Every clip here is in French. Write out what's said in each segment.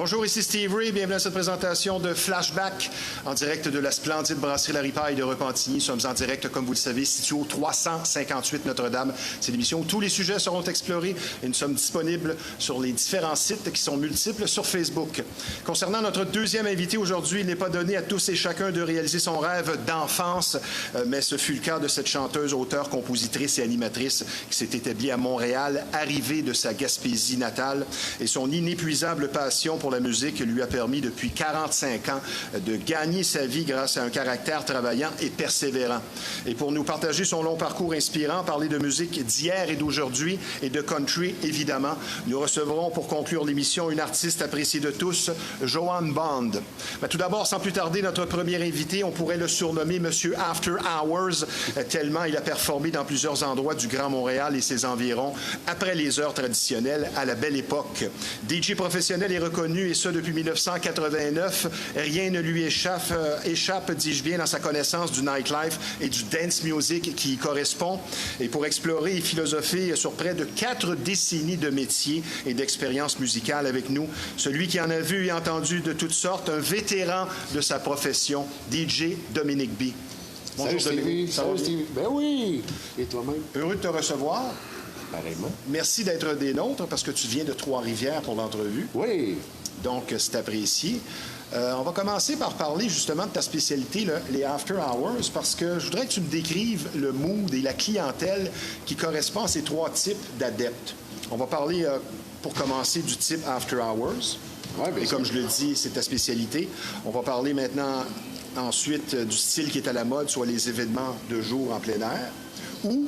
Bonjour, ici Steve Ray. Bienvenue à cette présentation de Flashback en direct de la splendide brasserie La Ripaille de Repentigny. Nous sommes en direct, comme vous le savez, situé au 358 Notre-Dame. C'est l'émission où tous les sujets seront explorés et nous sommes disponibles sur les différents sites qui sont multiples sur Facebook. Concernant notre deuxième invité aujourd'hui, il n'est pas donné à tous et chacun de réaliser son rêve d'enfance, mais ce fut le cas de cette chanteuse, auteure, compositrice et animatrice qui s'est établie à Montréal, arrivée de sa Gaspésie natale, et son inépuisable passion pour la musique lui a permis depuis 45 ans de gagner sa vie grâce à un caractère travaillant et persévérant. Et pour nous partager son long parcours inspirant, parler de musique d'hier et d'aujourd'hui et de country, évidemment, nous recevrons pour conclure l'émission une artiste appréciée de tous, Joanne Bond. Mais tout d'abord, sans plus tarder, notre premier invité, on pourrait le surnommer Monsieur After Hours, tellement il a performé dans plusieurs endroits du Grand Montréal et ses environs, après les heures traditionnelles à la belle époque. DJ professionnel et reconnu, et ce depuis 1989. Rien ne lui échappe, dis-je bien, dans sa connaissance du nightlife et du dance music qui y correspond. Et pour explorer et philosopher sur près de 4 décennies de métier et d'expérience musicale avec nous, celui qui en a vu et entendu de toutes sortes, un vétéran de sa profession, DJ Dominique B. Bonjour Dominique. Salut Stevie. Ben oui! Et toi-même? Heureux de te recevoir. Pareillement. Merci d'être des nôtres parce que tu viens de Trois-Rivières pour l'entrevue. Oui. Donc, c'est apprécié. On va commencer par parler justement de ta spécialité, là, les After Hours, parce que je voudrais que tu me décrives le mood et la clientèle qui correspond à ces 3 types d'adeptes. On va parler, pour commencer, du type After Hours. Ouais, bien et comme je le dis, c'est ta spécialité. On va parler maintenant, ensuite, du style qui est à la mode, soit les événements de jour en plein air, ou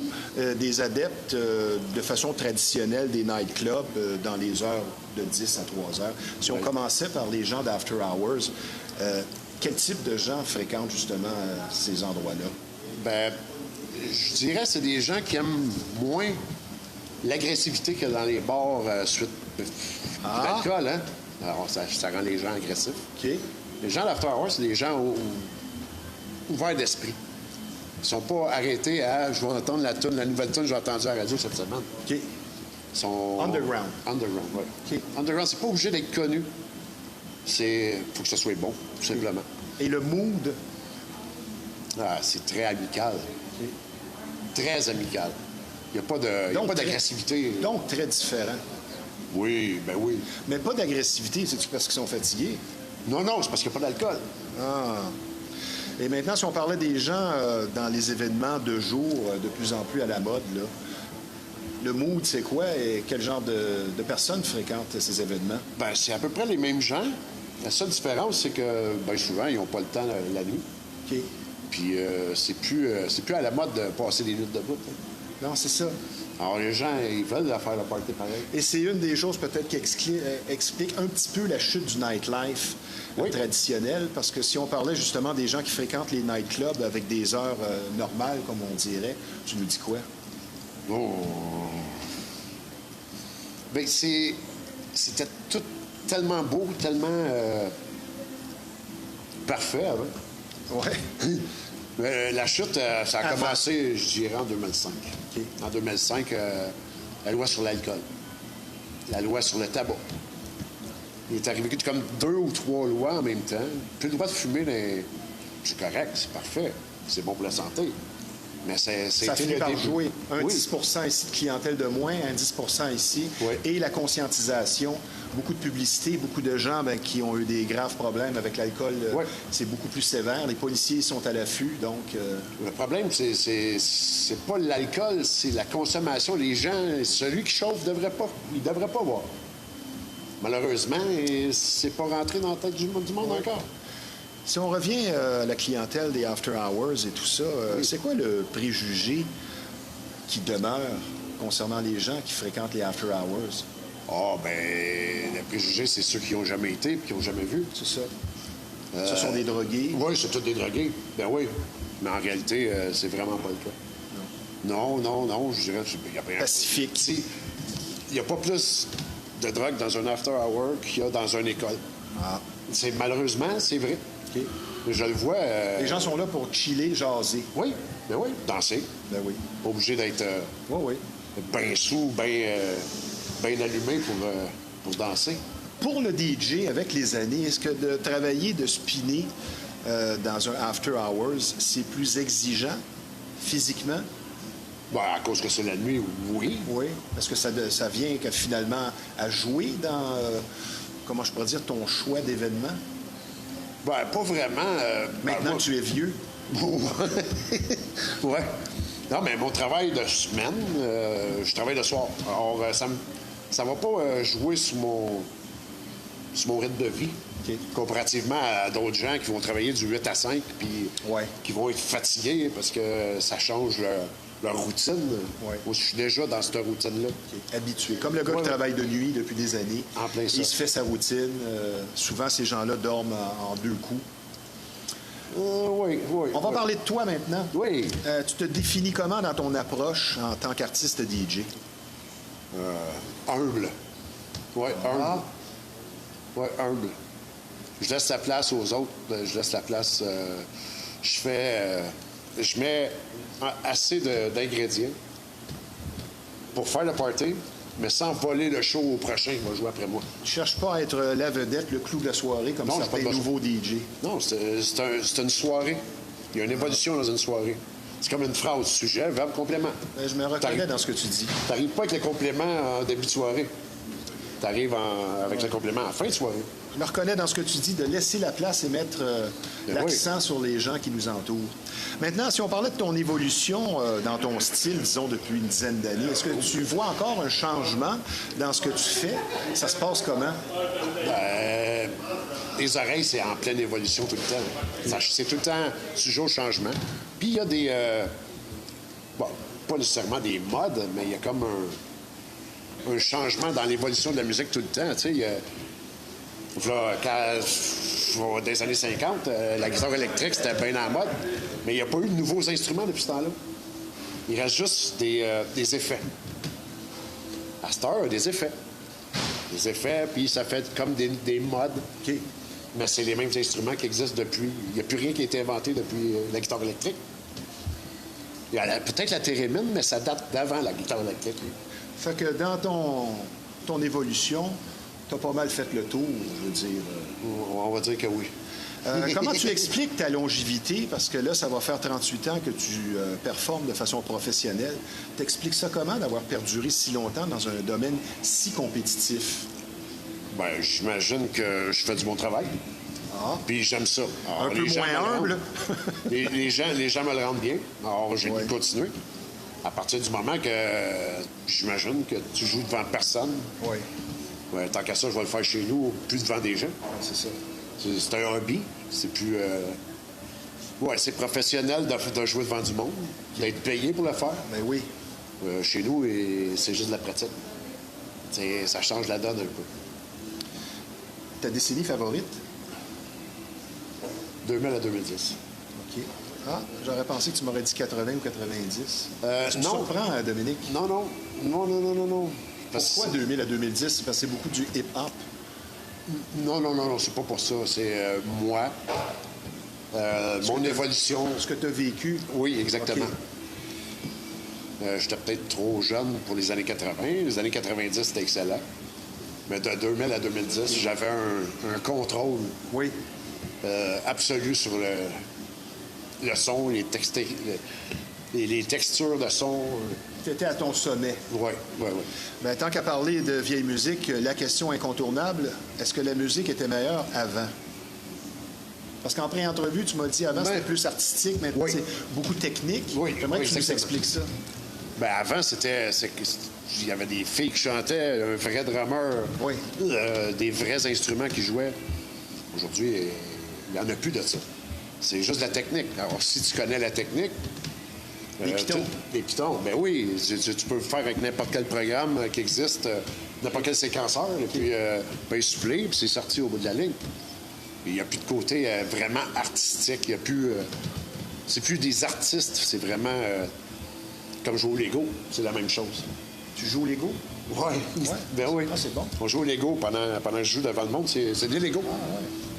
des adeptes de façon traditionnelle des nightclubs dans les heures de 10 à 3 heures. Si on commençait par les gens d'After Hours, quel type de gens fréquentent justement ces endroits-là? Ben, je dirais que c'est des gens qui aiment moins l'agressivité que dans les bars suite d'alcool, hein? Alors, ça rend les gens agressifs. OK. Les gens d'After Hours, c'est des gens ouverts d'esprit. Ils sont pas arrêtés à « je vais entendre la nouvelle tune que j'ai entendue à la radio cette semaine ». OK. Ils sont... Underground. Underground, oui. OK. Underground, c'est pas obligé d'être connu. Faut que ça soit bon, tout simplement. Et le mood? Ah, c'est très amical. OK. Très amical. Il n'y a pas d'agressivité. Donc, très différent. Oui, ben oui. Mais pas d'agressivité, c'est-tu parce qu'ils sont fatigués? Non, c'est parce qu'il n'y a pas d'alcool. Ah. Et maintenant, si on parlait des gens dans les événements de jour de plus en plus à la mode, là, le mood, c'est quoi et quel genre de personnes fréquentent ces événements? Ben, c'est à peu près les mêmes gens. La seule différence, c'est que ben, souvent, ils n'ont pas le temps la nuit. OK. Puis c'est plus à la mode de passer des nuits debout. Hein. Non, c'est ça. Alors, les gens, ils veulent faire le party pareil. Et c'est une des choses peut-être qui explique un petit peu la chute du nightlife traditionnel, parce que si on parlait justement des gens qui fréquentent les nightclubs avec des heures normales, comme on dirait, tu nous dis quoi? Oh. Bien, c'était tout tellement beau, tellement parfait avant. Ouais. La chute, ça a commencé, je dirais, en 2005. Okay. En 2005, la loi sur l'alcool, la loi sur le tabac. Il est arrivé comme 2 ou 3 lois en même temps. Plus le droit de fumer, c'est correct, c'est parfait, c'est bon pour la santé. Mais ça finit par jouer. Un 10 ici de clientèle de moins, un 10 ici. Oui. Et la conscientisation, beaucoup de publicité, beaucoup de gens qui ont eu des graves problèmes avec l'alcool. C'est beaucoup plus sévère. Les policiers sont à l'affût, donc... Le problème, c'est pas l'alcool, c'est la consommation. Les gens, celui qui chauffe, il devrait pas boire. Malheureusement, c'est pas rentré dans la tête du monde encore. Si on revient à la clientèle des After Hours et tout ça, c'est quoi le préjugé qui demeure concernant les gens qui fréquentent les After Hours? Ah, ben, le préjugé, c'est ceux qui n'ont jamais été et qui n'ont jamais vu. C'est ça. Ce sont des drogués? Oui, c'est tous des drogués. Ben oui. Mais en réalité, c'est vraiment pas le cas. Non, je dirais... Pacifique. Il n'y a pas plus de drogue dans un After Hour qu'il y a dans une école. Ah. Malheureusement, c'est vrai. Okay. Je le vois... Les gens sont là pour chiller, jaser. Oui, ben oui. Danser. Ben oui. Pas obligé d'être bien sous, bien allumé pour danser. Pour le DJ, avec les années, est-ce que de travailler, de spinner dans un after hours, c'est plus exigeant physiquement? Ben, à cause que c'est la nuit, oui. Oui. Est-ce que ça vient que finalement à jouer dans, comment je pourrais dire, ton choix d'événements? Ben, pas vraiment. Maintenant que tu es vieux? Ouais. Non, mais mon travail de semaine, je travaille le soir. Alors, ça va pas jouer sur mon rythme de vie. OK. Comparativement à d'autres gens qui vont travailler du 8 à 5 puis Ouais. qui vont être fatigués parce que ça change leur routine. Ouais. Moi, je suis déjà dans cette routine-là. Habitué. Comme le gars qui travaille de nuit depuis des années. En plein ça. Il se fait sa routine. Souvent, ces gens-là dorment en deux coups. Oui. On va parler de toi maintenant. Oui. Tu te définis comment dans ton approche en tant qu'artiste DJ? Humble. Oui, humble. Ah. Oui, humble. Je laisse la place aux autres. Je laisse la place. Je mets assez d'ingrédients pour faire le party, mais sans voler le show au prochain qui va jouer après moi. Tu cherches pas à être la vedette, le clou de la soirée, comme Non, j'ai certains pas besoin. nouveaux DJ. Non, c'est une soirée. Il y a une évolution dans une soirée. C'est comme une phrase, sujet, verbe, complément. Ben, je me reconnais T'arrives- dans ce que tu dis. T'arrives pas avec le complément en début de soirée. T'arrives avec le complément en fin de soirée. Je me reconnais dans ce que tu dis, de laisser la place et mettre Ben l'accent sur les gens qui nous entourent. Maintenant, si on parlait de ton évolution dans ton style, disons, depuis une dizaine d'années, est-ce que tu vois encore un changement dans ce que tu fais? Ça se passe comment? Les oreilles, c'est en pleine évolution tout le temps. C'est tout le temps sujet au changement. Puis il y a des... bon, pas nécessairement des modes, mais il y a comme un changement dans l'évolution de la musique tout le temps. Tu sais, il y a... Là, dans les années 50, la guitare électrique, c'était bien en mode, mais il n'y a pas eu de nouveaux instruments depuis ce temps-là. Il reste juste des effets. À cette heure, il y a des effets. Des effets, puis ça fait comme des modes. OK. Mais c'est les mêmes instruments qui existent depuis. Il n'y a plus rien qui a été inventé depuis la guitare électrique. Il y a peut-être la thérémine, mais ça date d'avant la guitare électrique. Fait que dans ton évolution, tu as pas mal fait le tour, je veux dire. On va dire que oui. Comment tu expliques ta longévité? Parce que là, ça va faire 38 ans que tu performes de façon professionnelle. T'expliques ça comment, d'avoir perduré si longtemps dans un domaine si compétitif? Ben, j'imagine que je fais du bon travail. Ah. Puis j'aime ça. Alors, Un peu les gens moins me le humble. rendent- les gens me le rendent bien. Alors, j'ai Ouais. dû continuer. À partir du moment que j'imagine que tu joues devant personne, Oui, ouais, tant qu'à ça, je vais le faire chez nous, plus devant des gens. c'est ça. C'est un hobby. C'est plus. Ouais, c'est professionnel de jouer devant du monde, d'être payé pour le faire. Ben oui. Chez nous, c'est juste de la pratique. Ça change la donne un peu. Ta décennie favorite? 2000 à 2010. OK. Ah, j'aurais pensé que tu m'aurais dit 80 ou 90. Tu me non. surprends, Dominique. Non. Pourquoi 2000 à 2010? Parce que c'est beaucoup du hip-hop. Non, c'est pas pour ça. C'est moi, mon évolution. Ce que tu as vécu. Oui, exactement. OK. J'étais peut-être trop jeune pour les années 80. Les années 90, c'était excellent. Mais de 2000 à 2010, j'avais un contrôle Oui. absolu sur le son, les textures de son. Tu étais à ton sommet. Oui. Ben, tant qu'à parler de vieille musique, la question incontournable, est-ce que la musique était meilleure avant? Parce qu'en pré-entrevue, tu m'as dit avant, c'était plus artistique, maintenant, Oui. c'est beaucoup technique. Oui, J'aimerais oui, que tu nous exactement. expliques ça. Ben avant, il y avait des filles qui chantaient, un vrai drummer, Oui. des vrais instruments qui jouaient. Aujourd'hui, il n'y en a plus de ça. C'est juste la technique. Alors, si tu connais la technique... Les pitons. Les pitons, ben oui. Tu peux le faire avec n'importe quel programme qui existe, n'importe quel séquenceur, et puis ben, souffler, puis c'est sorti au bout de la ligne. Il n'y a plus de côté vraiment artistique. Il y a plus... c'est plus des artistes, c'est vraiment... comme jouer au Lego, c'est la même chose. Tu joues au Lego? Oui. Ben oui. Ah, c'est bon. On joue au Lego pendant que je joue devant le monde. C'est des Lego.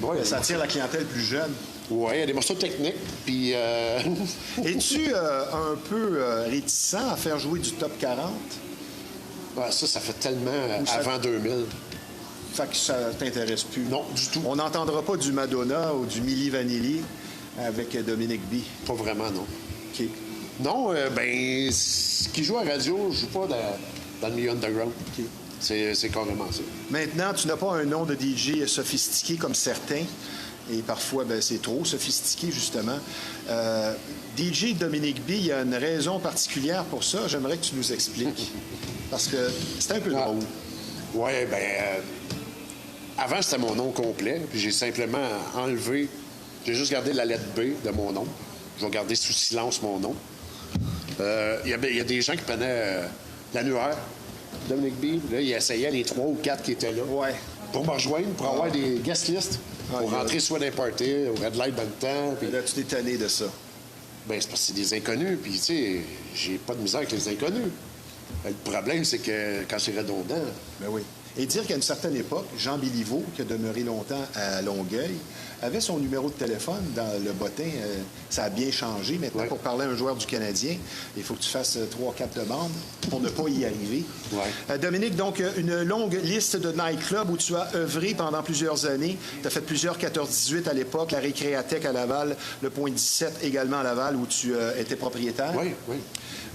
Ouais. Ça attire la clientèle plus jeune. Oui, il y a des morceaux techniques. Puis. Es-tu un peu réticent à faire jouer du top 40? Ça fait tellement ça- avant 2000. Fait que ça t'intéresse plus. Non, du tout. On n'entendra pas du Madonna ou du Milli Vanilli avec Dominique B. Pas vraiment, non. OK. Non, ce qui joue à radio, je joue pas dans le milieu underground. OK. C'est carrément ça. Maintenant, tu n'as pas un nom de DJ sophistiqué comme certains. Et parfois, c'est trop sophistiqué, justement. DJ Dominique B, il y a une raison particulière pour ça. J'aimerais que tu nous expliques. Parce que c'est un peu drôle. Oui, avant, c'était mon nom complet. Puis j'ai simplement enlevé... J'ai juste gardé la lettre B de mon nom. Je vais garder sous silence mon nom. Il y a des gens qui prenaient l'annuaire, Dominique B. Là, ils essayaient les 3 ou 4 qui étaient là. Ouais. Pour me rejoindre, pour avoir des guest lists. Pour rentrer soit dans les parties, au Red Light dans le temps. Puis... Là, tu t'es tanné de ça. C'est parce que c'est des inconnus. Puis, tu sais, j'ai pas de misère avec les inconnus. Le problème, c'est que quand c'est redondant... Ben oui. Et dire qu'à une certaine époque, Jean Béliveau, qui a demeuré longtemps à Longueuil, avait son numéro de téléphone dans le bottin. Ça a bien changé. Maintenant, pour parler à un joueur du Canadien, il faut que tu fasses 3-4 demandes pour ne pas y arriver. Ouais. Dominique, donc, une longue liste de nightclubs où tu as œuvré pendant plusieurs années. Tu as fait plusieurs 14-18 à l'époque, la Récréathèque à Laval, le Point 17 également à Laval, où tu étais propriétaire. Oui, oui.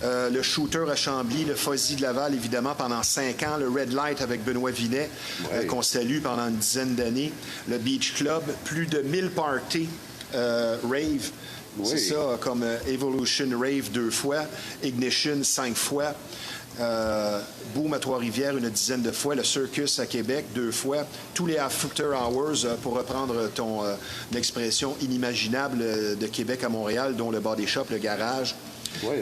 Le Shooter à Chambly, le Fuzzy de Laval, évidemment, pendant 5 ans. Le Red Light avec Benoît Vinet, qu'on salue pendant une dizaine d'années. Le Beach Club, plus de 1000 parties rave. Oui. C'est ça, comme Evolution Rave 2 fois, Ignition 5 fois. Boom à Trois-Rivières une dizaine de fois, le Circus à Québec 2 fois, tous les After Hours, pour reprendre ton expression inimaginable de Québec à Montréal, dont le Body Shop, le garage. Oui.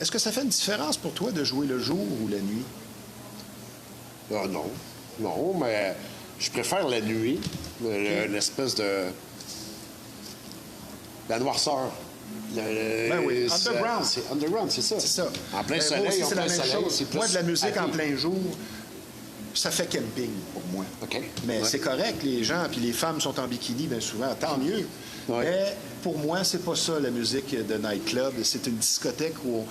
Est-ce que ça fait une différence pour toi de jouer le jour ou la nuit? Non. Non, mais je préfère la nuit, l'espèce de... La noirceur. Oui, underground. C'est underground, c'est ça. C'est ça. En plein soleil, moi aussi, c'est la même soleil, chose. Moi, de la musique en plein jour, ça fait camping pour moi. OK. Mais c'est correct, les gens, puis les femmes sont en bikini bien souvent, tant mieux. Ouais. Mais pour moi, c'est pas ça, la musique de nightclub. C'est une discothèque où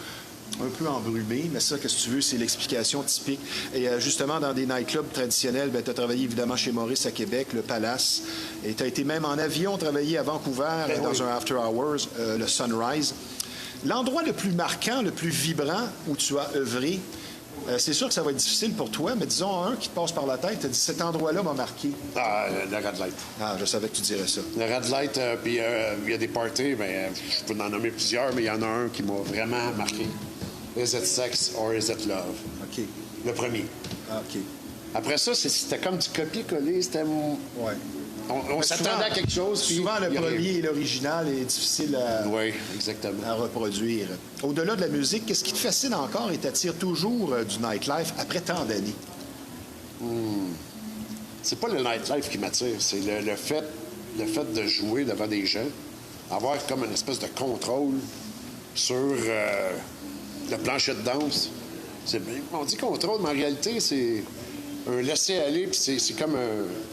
un peu embrumée, mais ça, qu'est-ce que tu veux, c'est l'explication typique. Et justement, dans des nightclubs traditionnels, tu as travaillé évidemment chez Maurice à Québec, le Palace, et tu as été même en avion travailler à Vancouver dans un After Hours, le Sunrise. L'endroit le plus marquant, le plus vibrant où tu as œuvré, c'est sûr que ça va être difficile pour toi, mais disons un qui te passe par la tête, tu as dit cet endroit-là m'a marqué. Le Red Light. Ah, je savais que tu dirais ça. Le Red Light, puis il y a des parties, mais je peux en nommer plusieurs, mais il y en a un qui m'a vraiment marqué. Is it sex or is it love? OK. Le premier. Ah, OK. Après ça, c'était comme du copier-coller. C'était... Ouais. On s'attendait à quelque chose. Puis souvent, le premier et l'original est difficile à reproduire. Au-delà de la musique, qu'est-ce qui te fascine encore et t'attire toujours du nightlife après tant d'années? C'est pas le nightlife qui m'attire. C'est le fait de jouer devant des gens, avoir comme une espèce de contrôle sur le plancher de danse. On dit contrôle, mais en réalité, c'est un laisser-aller, puis c'est comme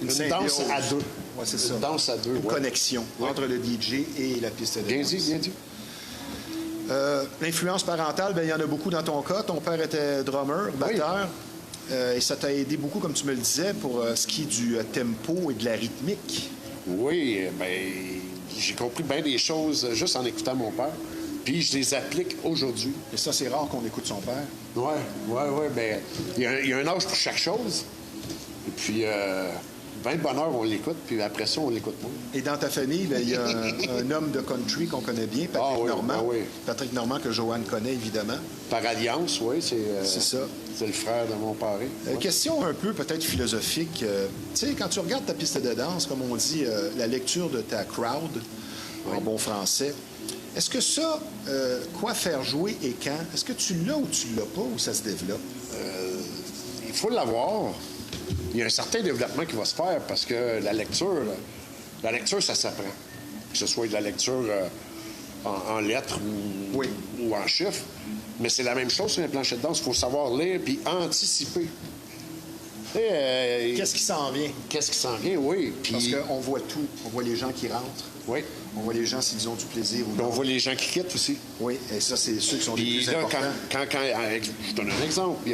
une danse à deux. Oui, c'est ça. Une danse à deux. Une connexion entre le DJ et la piste de danse. Bien dit. L'influence parentale, il y en a beaucoup dans ton cas. Ton père était drummer, batteur. Et ça t'a aidé beaucoup, comme tu me le disais, pour ce qui est du tempo et de la rythmique. Oui, j'ai compris bien des choses juste en écoutant mon père. Puis je les applique aujourd'hui. Et ça, c'est rare qu'on écoute son père. Oui. Ben, il y a un âge pour chaque chose. Et puis, 20 bonheur, on l'écoute, puis après ça, on l'écoute moins. Et dans ta famille, il y a un homme de country qu'on connaît bien, Patrick Normand. Patrick Normand, que Joanne connaît, évidemment. Par alliance, oui, c'est ça. C'est le frère de mon parrain. Question un peu peut-être philosophique. Tu sais, quand tu regardes ta piste de danse, comme on dit, la lecture de ta crowd, en bon français, est-ce que ça, quoi faire jouer et quand, est-ce que tu l'as ou tu l'as pas, ou ça se développe? Il faut l'avoir. Il y a un certain développement qui va se faire parce que la lecture, ça s'apprend. Que ce soit de la lecture en lettres ou en chiffres. Mais c'est la même chose sur un plancher de danse. Il faut savoir lire puis anticiper. Qu'est-ce qui s'en vient? Qu'est-ce qui s'en vient, oui. Puis... Parce qu'on voit tout. On voit les gens qui rentrent. Oui. On voit les gens s'ils ont du plaisir ou non. On voit les gens qui quittent aussi. Oui, et ça, c'est ceux qui sont les plus importants. Je donne un exemple.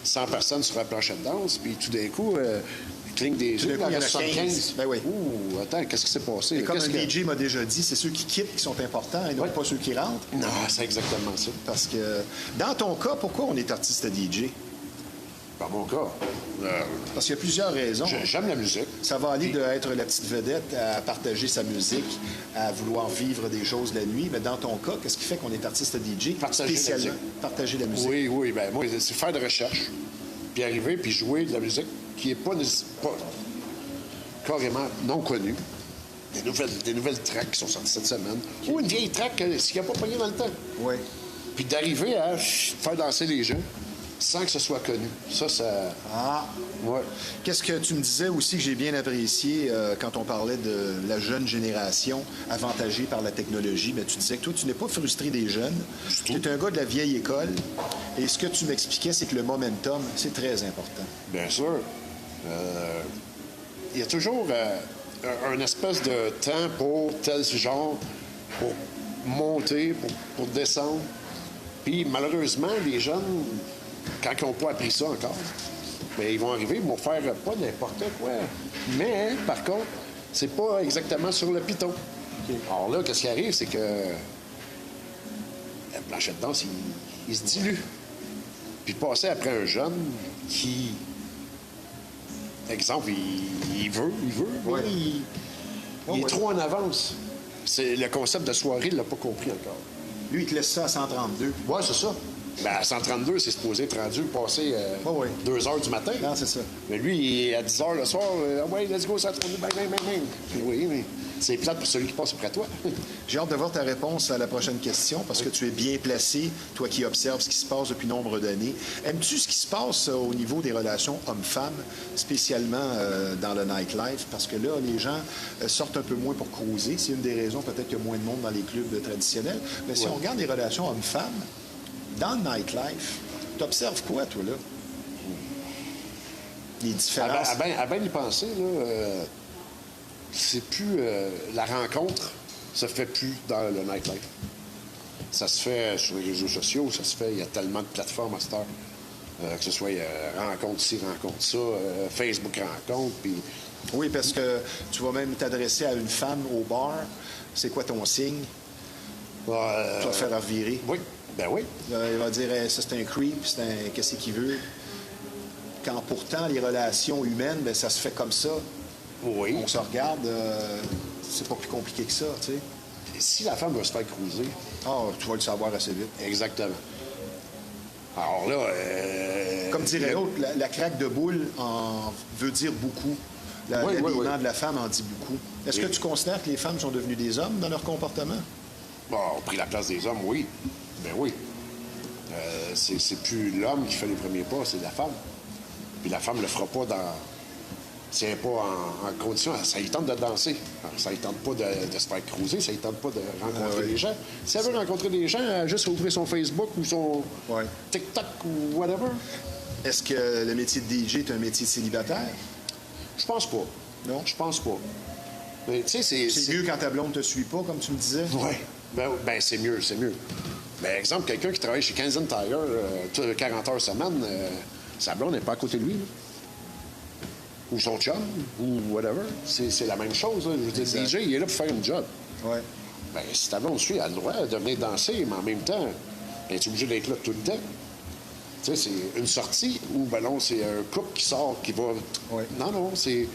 100 personnes sur la planchette de danse, puis tout d'un coup, ils clignent des Tout d'un yeux, coup, il y en a 75. 15. Ben oui. Ouh, attends, qu'est-ce qui s'est passé? Et comme Qu'est-ce un que- DJ m'a déjà dit, c'est ceux qui quittent qui sont importants et non Ouais. pas ceux qui rentrent. Non, c'est exactement ça. Parce que, dans ton cas, pourquoi on est artiste DJ? Dans mon cas, Parce qu'il y a plusieurs raisons. j'aime la musique. Ça va aller d'être la petite vedette à partager sa musique, à vouloir vivre des choses la nuit. Mais dans ton cas, qu'est-ce qui fait qu'on est artiste DJ? Partager la Spécialement, musique. partager la musique. Oui, oui. Ben moi, c'est faire de recherche, puis arriver, puis jouer de la musique qui n'est pas carrément non connue. Des nouvelles tracks qui sont sorties cette semaine. Ou une vieille track s'il n'y a pas pogné dans le temps. Oui. Puis d'arriver à faire danser les gens sans que ce soit connu. Ça... Ah. Ouais. Qu'est-ce que tu me disais aussi que j'ai bien apprécié quand on parlait de la jeune génération avantagée par la technologie? Mais tu disais que toi, tu n'es pas frustré des jeunes. Tu es un gars de la vieille école. Et ce que tu m'expliquais, c'est que le momentum, c'est très important. Bien sûr. Il y a toujours un espèce de temps pour tel genre, pour monter, pour descendre. Puis malheureusement, les jeunes, quand ils n'ont pas appris ça encore, bien, ils vont arriver, ils vont faire pas n'importe quoi. Mais, par contre, c'est pas exactement sur le piton. Alors là, qu'est-ce qui arrive, c'est que la planchette de danse, il se dilue. Puis passer après un jeune qui, exemple, il veut, mais Ouais. il est ouais. trop en avance. C'est le concept de soirée, il l'a pas compris encore. Lui, il te laisse ça à 132. Ouais, c'est ça. Ben, à 132, c'est supposé être rendu, passer ouais. 2 heures du matin. Non, c'est ça. Mais lui, il est à 10 heures le soir. Ouais, let's go, 132, bang, bang, bang, bang. Oui, mais c'est plate pour celui qui passe après toi. J'ai hâte de voir ta réponse à la prochaine question parce que tu es bien placé, toi qui observes ce qui se passe depuis nombre d'années. Aimes-tu ce qui se passe au niveau des relations hommes-femmes, spécialement dans le nightlife? Parce que là, les gens sortent un peu moins pour cruiser. C'est une des raisons, peut-être qu'il y a moins de monde dans les clubs traditionnels. Mais si on regarde les relations hommes-femmes, dans le nightlife, tu observes quoi, toi, là? Les différences. À bien y penser, là, c'est plus... la rencontre se fait plus dans le nightlife. Ça se fait sur les réseaux sociaux, ça se fait... Il y a tellement de plateformes à cette heure. Que ce soit rencontre ci, rencontre ça, Facebook rencontre, puis... Oui, parce que tu vas même t'adresser à une femme au bar. C'est quoi ton signe? Tu vas te faire revirer. Oui, ben oui. Il va dire, ça c'est un creep, c'est un qu'est-ce qu'il veut. Quand pourtant, les relations humaines, ben, ça se fait comme ça. Oui. On se regarde, c'est pas plus compliqué que ça, tu sais. Si la femme veut se faire cruiser, Tu vas le savoir assez vite. exactement. Alors là... Comme dirait l'autre, la craque de boule en veut dire beaucoup. L'habillement de la femme en dit beaucoup. Est-ce que tu considères que les femmes sont devenues des hommes dans leur comportement? Bon, on a pris la place des hommes, oui. Ben oui. C'est plus l'homme qui fait les premiers pas, c'est la femme. Puis la femme le fera pas dans... Si elle n'est pas en condition, ça lui tente de danser. Alors, ça lui tente pas de se faire cruiser, ça lui tente pas de rencontrer des gens. Si elle veut rencontrer des gens, elle a juste ouvrir son Facebook ou son TikTok ou whatever. Est-ce que le métier de DJ est un métier de célibataire? Je pense pas. Non? Je pense pas. Mais tu sais, C'est mieux quand ta blonde te suit pas, comme tu me disais? Oui. Ben c'est mieux, c'est mieux. Ben, exemple, quelqu'un qui travaille chez Canadian Tire 40 heures semaine, sa blonde n'est pas à côté de lui. Là. Ou son chum, ou whatever. C'est la même chose. Là. Je veux dire, le DJ, il est là pour faire une job. Oui. Ben, si ta blonde suit, elle a le droit de venir danser, mais en même temps, elle est obligée d'être là tout le temps. Tu sais, c'est une sortie ou, ben non, c'est un couple qui sort, qui va... Oui. Non, c'est...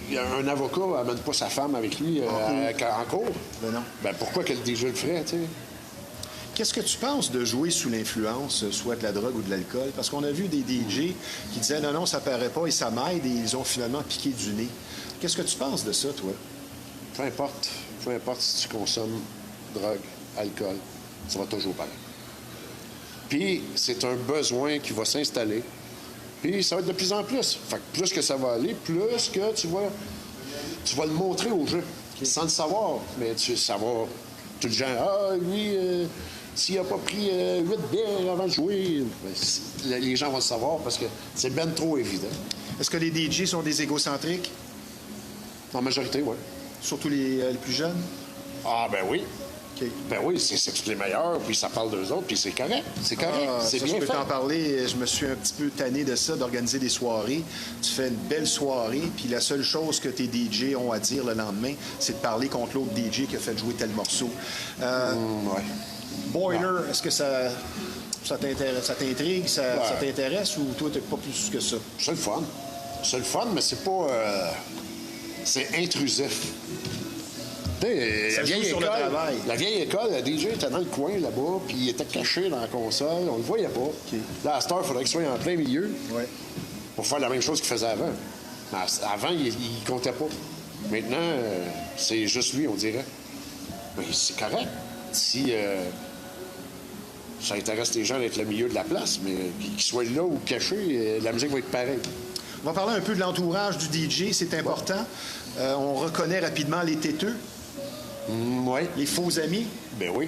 Il y a un avocat n'amène pas sa femme avec lui en cours. Ben non. Ben pourquoi que le DJ le ferait, tu sais? Qu'est-ce que tu penses de jouer sous l'influence, soit de la drogue ou de l'alcool? Parce qu'on a vu des DJ qui disaient non, ça paraît pas et ça m'aide et ils ont finalement piqué du nez. Qu'est-ce que tu penses de ça, toi? Peu importe si tu consommes drogue, alcool, ça va toujours pareil. Puis c'est un besoin qui va s'installer. Puis ça va être de plus en plus. Fait que plus que ça va aller, plus que tu vas le montrer aux gens. Sans le savoir, mais ça va... Tout le gens, lui, s'il n'a pas pris 8 bières avant de jouer, ben, les gens vont le savoir parce que c'est ben trop évident. Est-ce que les DJ sont des égocentriques? En majorité, oui. Surtout les plus jeunes? Ah, ben oui. OK. Ben oui, c'est tous les meilleurs, puis ça parle d'eux autres, puis c'est correct. C'est correct. C'est Ça, bien je peux fait. t'en parler. Je me suis un petit peu tanné de ça, d'organiser des soirées. Tu fais une belle soirée, puis la seule chose que tes DJ ont à dire le lendemain, c'est de parler contre l'autre DJ qui a fait jouer tel morceau. Ouais. Boiler, est-ce que ça t'intéresse, ça t'intrigue, ça t'intéresse, ou toi, t'es pas plus que ça? C'est le fun. C'est le fun, mais c'est pas... c'est intrusif. Tu sais, Ça joue sur le travail. La vieille école, le DJ était dans le coin là-bas, puis il était caché dans la console, on le voyait pas. Là, à cette heure, il faudrait qu'il soit en plein milieu pour faire la même chose qu'il faisait avant. Mais avant, il comptait pas. Maintenant, c'est juste lui, on dirait. Mais c'est correct. Si ça intéresse les gens d'être le milieu de la place, mais qu'il soit là ou caché, la musique va être pareille. On va parler un peu de l'entourage du DJ, c'est important. On reconnaît rapidement les têteux, Oui. les faux amis, Ben oui.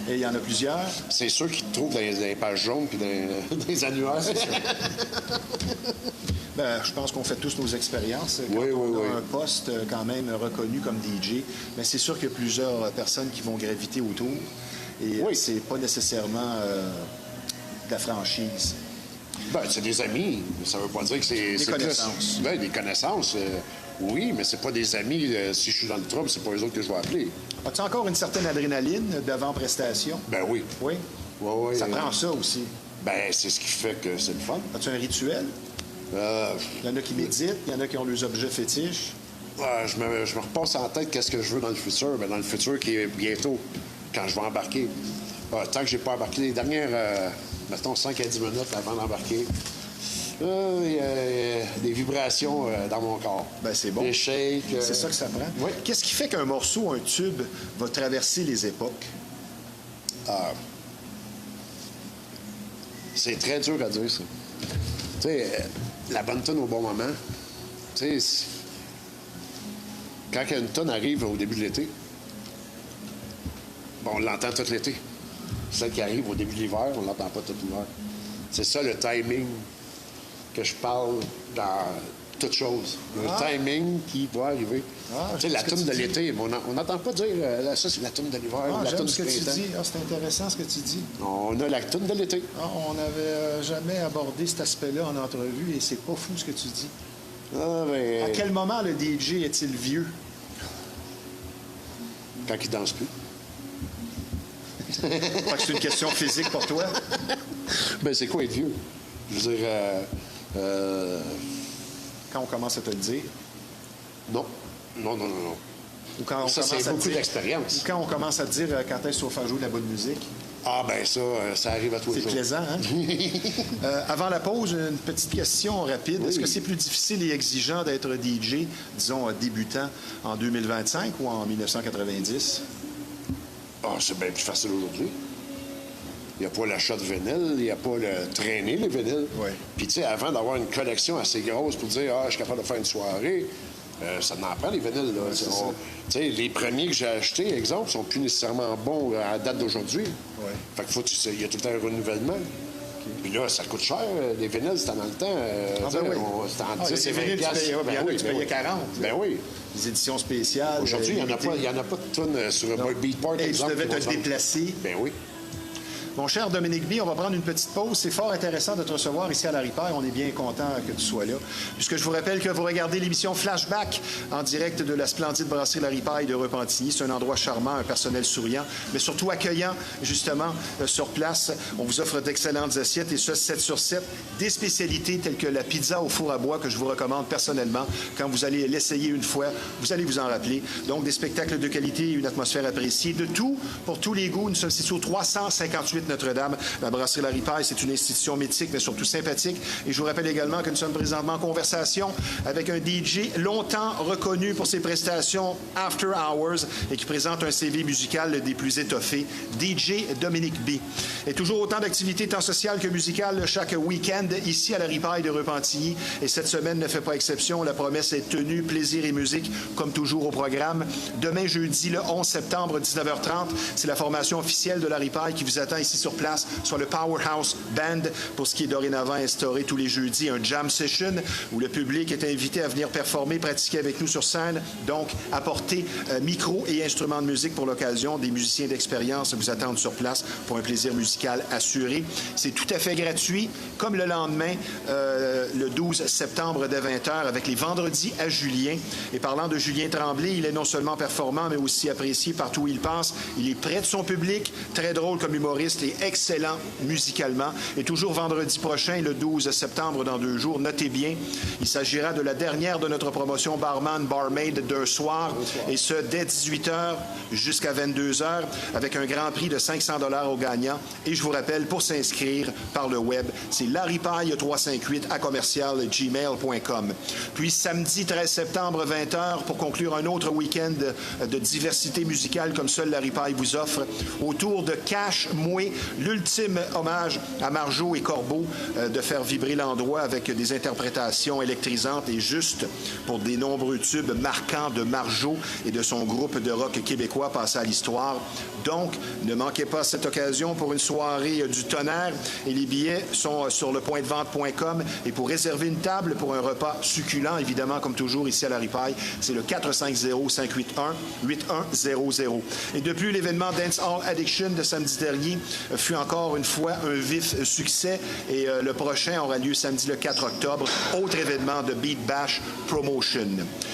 et il y en a plusieurs. C'est ceux qui te trouvent dans les pages jaunes puis dans les annuaires. Ben, je pense qu'on fait tous nos expériences. Quand on a un poste quand même reconnu comme DJ, mais c'est sûr qu'il y a plusieurs personnes qui vont graviter autour. Et c'est pas nécessairement de la franchise. Ben, c'est des amis. Ça veut pas dire que c'est... Des connaissances. Ben, des connaissances, oui, mais c'est pas des amis. Si je suis dans le trouble, c'est pas eux autres que je vais appeler. As-tu encore une certaine adrénaline d'avant-prestation? Ben oui. Oui? Oui. Ça prend ça aussi. Ben, c'est ce qui fait que c'est le fun. As-tu un rituel? Il y en a qui méditent, il y en a qui ont leurs objets fétiches. Je me repasse en tête qu'est-ce que je veux dans le futur. Ben, dans le futur qui est bientôt, quand je vais embarquer. Tant que j'ai pas embarqué les dernières, mettons, 5 à 10 minutes avant d'embarquer, il y a des vibrations dans mon corps. Ben, c'est bon. Des shakes. C'est ça que ça prend. Oui. Qu'est-ce qui fait qu'un morceau, un tube, va traverser les époques? C'est très dur à dire, ça. Tu sais, la bonne tonne au bon moment. Tu sais, quand une tonne arrive au début de l'été, bon, on l'entend tout l'été. Celle qui arrive au début de l'hiver, on ne l'entend pas tout l'hiver. C'est ça le timing que je parle dans toute chose. Le timing qui va arriver. Tu sais, la tonne de l'été, on n'entend pas dire ça, c'est la tonne de l'hiver. La J'aime tonne ce que du tu printemps. dis. C'est intéressant ce que tu dis. On a la tonne de l'été. On n'avait jamais abordé cet aspect-là en entrevue et c'est pas fou ce que tu dis. À quel moment le DJ est-il vieux? Quand il danse plus. Fait que c'est une question physique pour toi? Ben, c'est quoi être vieux? Je veux dire... Quand on commence à te le dire? Non. Ou quand on Ça, c'est commence à te beaucoup dire- d'expérience. Ou quand on commence à te dire quand est-ce qu'il faut faire jouer de la bonne musique? Ah, ben ça arrive à tous les C'est jours. plaisant, hein? Avant la pause, une petite question rapide. Oui. Est-ce que c'est plus difficile et exigeant d'être DJ, disons, débutant en 2025 ou en 1990? Ah, c'est bien plus facile aujourd'hui. Il n'y a pas l'achat de vinyle, il n'y a pas le traîner les vinyles. Oui. Puis, tu sais, avant d'avoir une collection assez grosse pour dire, je suis capable de faire une soirée, ça n'en prend les vinyles. Là. c'est ça. Tu sais, les premiers que j'ai achetés, exemple, sont plus nécessairement bons à la date d'aujourd'hui. Oui. Fait qu'il y a tout le temps un renouvellement. Puis là, ça coûte cher. Les vinyles, c'était dans le temps. C'était en 10 et 20 les piastres. vinyles, il y en a qui payaient oui. 40. Ben oui. Les éditions spéciales. Aujourd'hui, il n'y en a limitées. pas de tonnes sur un Beatport, Et tu exemple. devais qui vont te se vendre. déplacer. Ben oui. Mon cher Dominique B, on va prendre une petite pause. C'est fort intéressant de te recevoir ici à la Ripaille. On est bien content que tu sois là. Puisque je vous rappelle que vous regardez l'émission Flashback en direct de la splendide brasserie La Ripaille de Repentigny. C'est un endroit charmant, un personnel souriant, mais surtout accueillant, justement, sur place. On vous offre d'excellentes assiettes et ce, 7 sur 7. Des spécialités telles que la pizza au four à bois que je vous recommande personnellement. Quand vous allez l'essayer une fois, vous allez vous en rappeler. Donc, des spectacles de qualité et une atmosphère appréciée. De tout, pour tous les goûts. Nous sommes situés au 358 Notre-Dame. La brasserie La Ripaille, c'est une institution mythique, mais surtout sympathique. Et je vous rappelle également que nous sommes présentement en conversation avec un DJ longtemps reconnu pour ses prestations After Hours et qui présente un CV musical des plus étoffés, DJ Dominique B. Et toujours autant d'activités tant sociales que musicales chaque week-end ici à La Ripaille de Repentigny. Et cette semaine ne fait pas exception. La promesse est tenue, plaisir et musique, comme toujours au programme. Demain, jeudi, le 11 septembre, 19h30, c'est la formation officielle de La Ripaille qui vous attend ici aussi sur place, soit le Powerhouse Band, pour ce qui est dorénavant instauré tous les jeudis, un jam session où le public est invité à venir performer, pratiquer avec nous sur scène, donc apporter micro et instruments de musique pour l'occasion. Des musiciens d'expérience vous attendent sur place pour un plaisir musical assuré. C'est tout à fait gratuit, comme le lendemain, le 12 septembre dès 20h, avec les vendredis à Julien. Et parlant de Julien Tremblay, il est non seulement performant, mais aussi apprécié partout où il passe. Il est près de son public, très drôle comme humoriste et excellent musicalement. Et toujours vendredi prochain, le 12 septembre, dans 2 jours, notez bien, il s'agira de la dernière de notre promotion Barman Barmaid d'un soir, et ce, dès 18h jusqu'à 22h, avec un grand prix de 500 $ aux gagnants. Et je vous rappelle, pour s'inscrire par le web, c'est laripaille358@gmail.com. Puis samedi 13 septembre, 20h, pour conclure un autre week-end de diversité musicale comme seul Laripaille vous offre, autour de Cash Moué, l'ultime hommage à Marjo et Corbeau, de faire vibrer l'endroit avec des interprétations électrisantes et justes pour des nombreux tubes marquants de Marjo et de son groupe de rock québécois passé à l'histoire. Donc, ne manquez pas cette occasion pour une soirée du tonnerre, et les billets sont sur lepointdevente.com. Et pour réserver une table pour un repas succulent, évidemment, comme toujours ici à la Ripaille, c'est le 450-581-8100. Et depuis l'événement Dance Hall Addiction de samedi dernier fut encore une fois un vif succès, et le prochain aura lieu samedi le 4 octobre, autre événement de Beat Bash Promotion.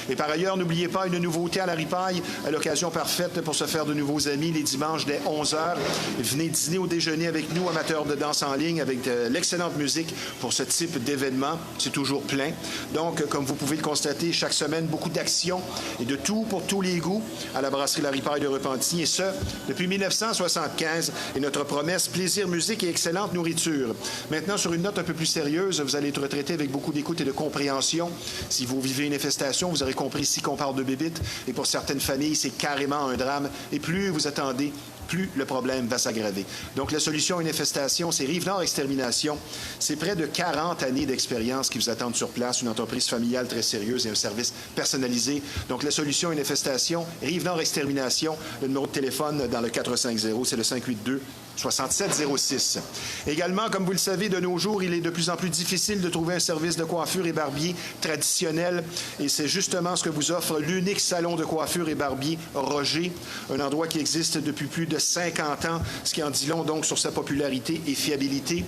Et par ailleurs, n'oubliez pas une nouveauté à la Ripaille, l'occasion parfaite pour se faire de nouveaux amis les dimanches dès 11h. Venez dîner au déjeuner avec nous, amateurs de danse en ligne, avec de l'excellente musique pour ce type d'événement. C'est toujours plein. Donc, comme vous pouvez le constater, chaque semaine, beaucoup d'actions et de tout pour tous les goûts à la brasserie La Ripaille de Repentigny, et ce, depuis 1975. Et notre promesse, plaisir, musique et excellente nourriture. Maintenant, sur une note un peu plus sérieuse, vous allez être retraité avec beaucoup d'écoute et de compréhension. Si vous vivez une infestation, vous aurez compris ici qu'on parle de bébites, et pour certaines familles, c'est carrément un drame. Et plus vous attendez, plus le problème va s'aggraver. Donc, la solution à une infestation, c'est Rive-Nord Extermination. C'est près de 40 années d'expérience qui vous attendent sur place, une entreprise familiale très sérieuse et un service personnalisé. Donc, la solution à une infestation, Rive-Nord Extermination. Le numéro de téléphone dans le 450, c'est le 582-6706. Également, comme vous le savez, de nos jours, il est de plus en plus difficile de trouver un service de coiffure et barbier traditionnel. Et c'est justement ce que vous offre l'unique salon de coiffure et barbier Roger, un endroit qui existe depuis plus de 50 ans, ce qui en dit long donc sur sa popularité et fiabilité.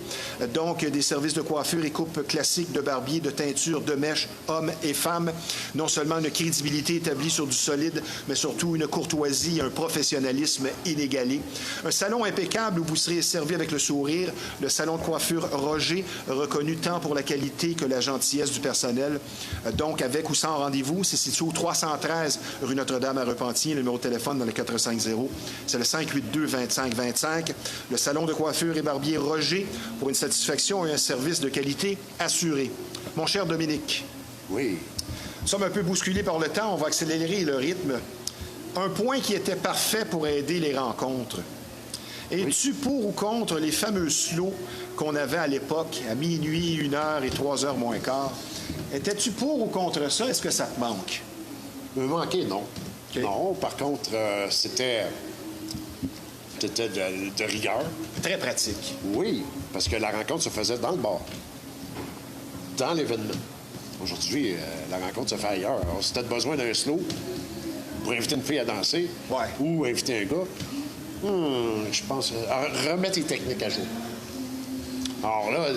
Donc, des services de coiffure et coupe classiques de barbier, de teinture, de mèche, hommes et femmes. Non seulement une crédibilité établie sur du solide, mais surtout une courtoisie et un professionnalisme inégalé. Un salon impeccable où vous serez servi avec le sourire. Le salon de coiffure Roger, reconnu tant pour la qualité que la gentillesse du personnel. Donc, avec ou sans rendez-vous, c'est situé au 313 rue Notre-Dame à Repentigny. Le numéro de téléphone dans le 450, c'est le 582-2525. Le salon de coiffure et barbier Roger, pour une satisfaction et un service de qualité assuré. Mon cher Dominique. Oui. Nous sommes un peu bousculés par le temps. On va accélérer le rythme. Un point qui était parfait pour aider les rencontres. Es-tu pour ou contre les fameux slows qu'on avait à l'époque, à minuit, 1h et 3h moins quart? Étais-tu pour ou contre ça? Est-ce que ça te manque? Me manquer, non. Okay. Non, par contre, c'était de rigueur. Très pratique. Oui, parce que la rencontre se faisait dans le bar, dans l'événement. Aujourd'hui, la rencontre se fait ailleurs. Alors, si tu as besoin d'un slow pour inviter une fille à danser, ouais, ou inviter un gars, je pense... remettre tes techniques à jour. Alors là...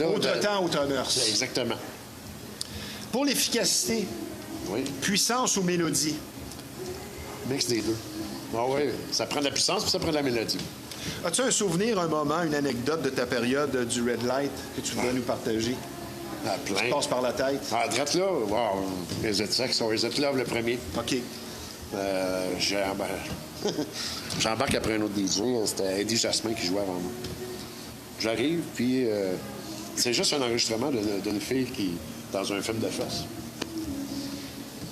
autre temps, autre mœurs. Exactement. Pour l'efficacité, oui, puissance ou mélodie? Mix des deux. Ah oui, ça prend de la puissance puis ça prend de la mélodie. As-tu un souvenir, un moment, une anecdote de ta période du Red Light que tu voudrais nous partager? Ah, plein. Qui passe par la tête? Ah, drette là, wow, les Zetsex sont les Love le premier. OK. J'embarque après un autre DJ, c'était Eddie Jasmin qui jouait avant moi. J'arrive, puis c'est juste un enregistrement d'une fille qui dans un film de chasse.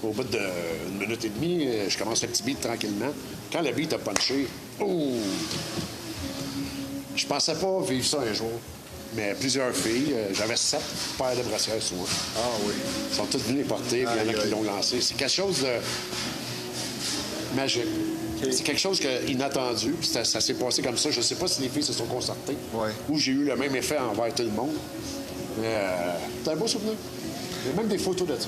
Au bout d'une minute et demie, je commence le petit beat tranquillement. Quand le beat a punché, je pensais pas vivre ça un jour. Mais plusieurs filles, j'avais 7 paires de brassières sur moi. Ah oui. Ils sont toutes venues les porter, puis il y en a qui l'ont lancé. C'est quelque chose de magique. C'est quelque chose d'inattendu. Puis ça s'est passé comme ça. Je ne sais pas si les filles se sont concertées Ouais. ou j'ai eu le même effet envers tout le monde. C'est un beau souvenir. Il y a même des photos de ça.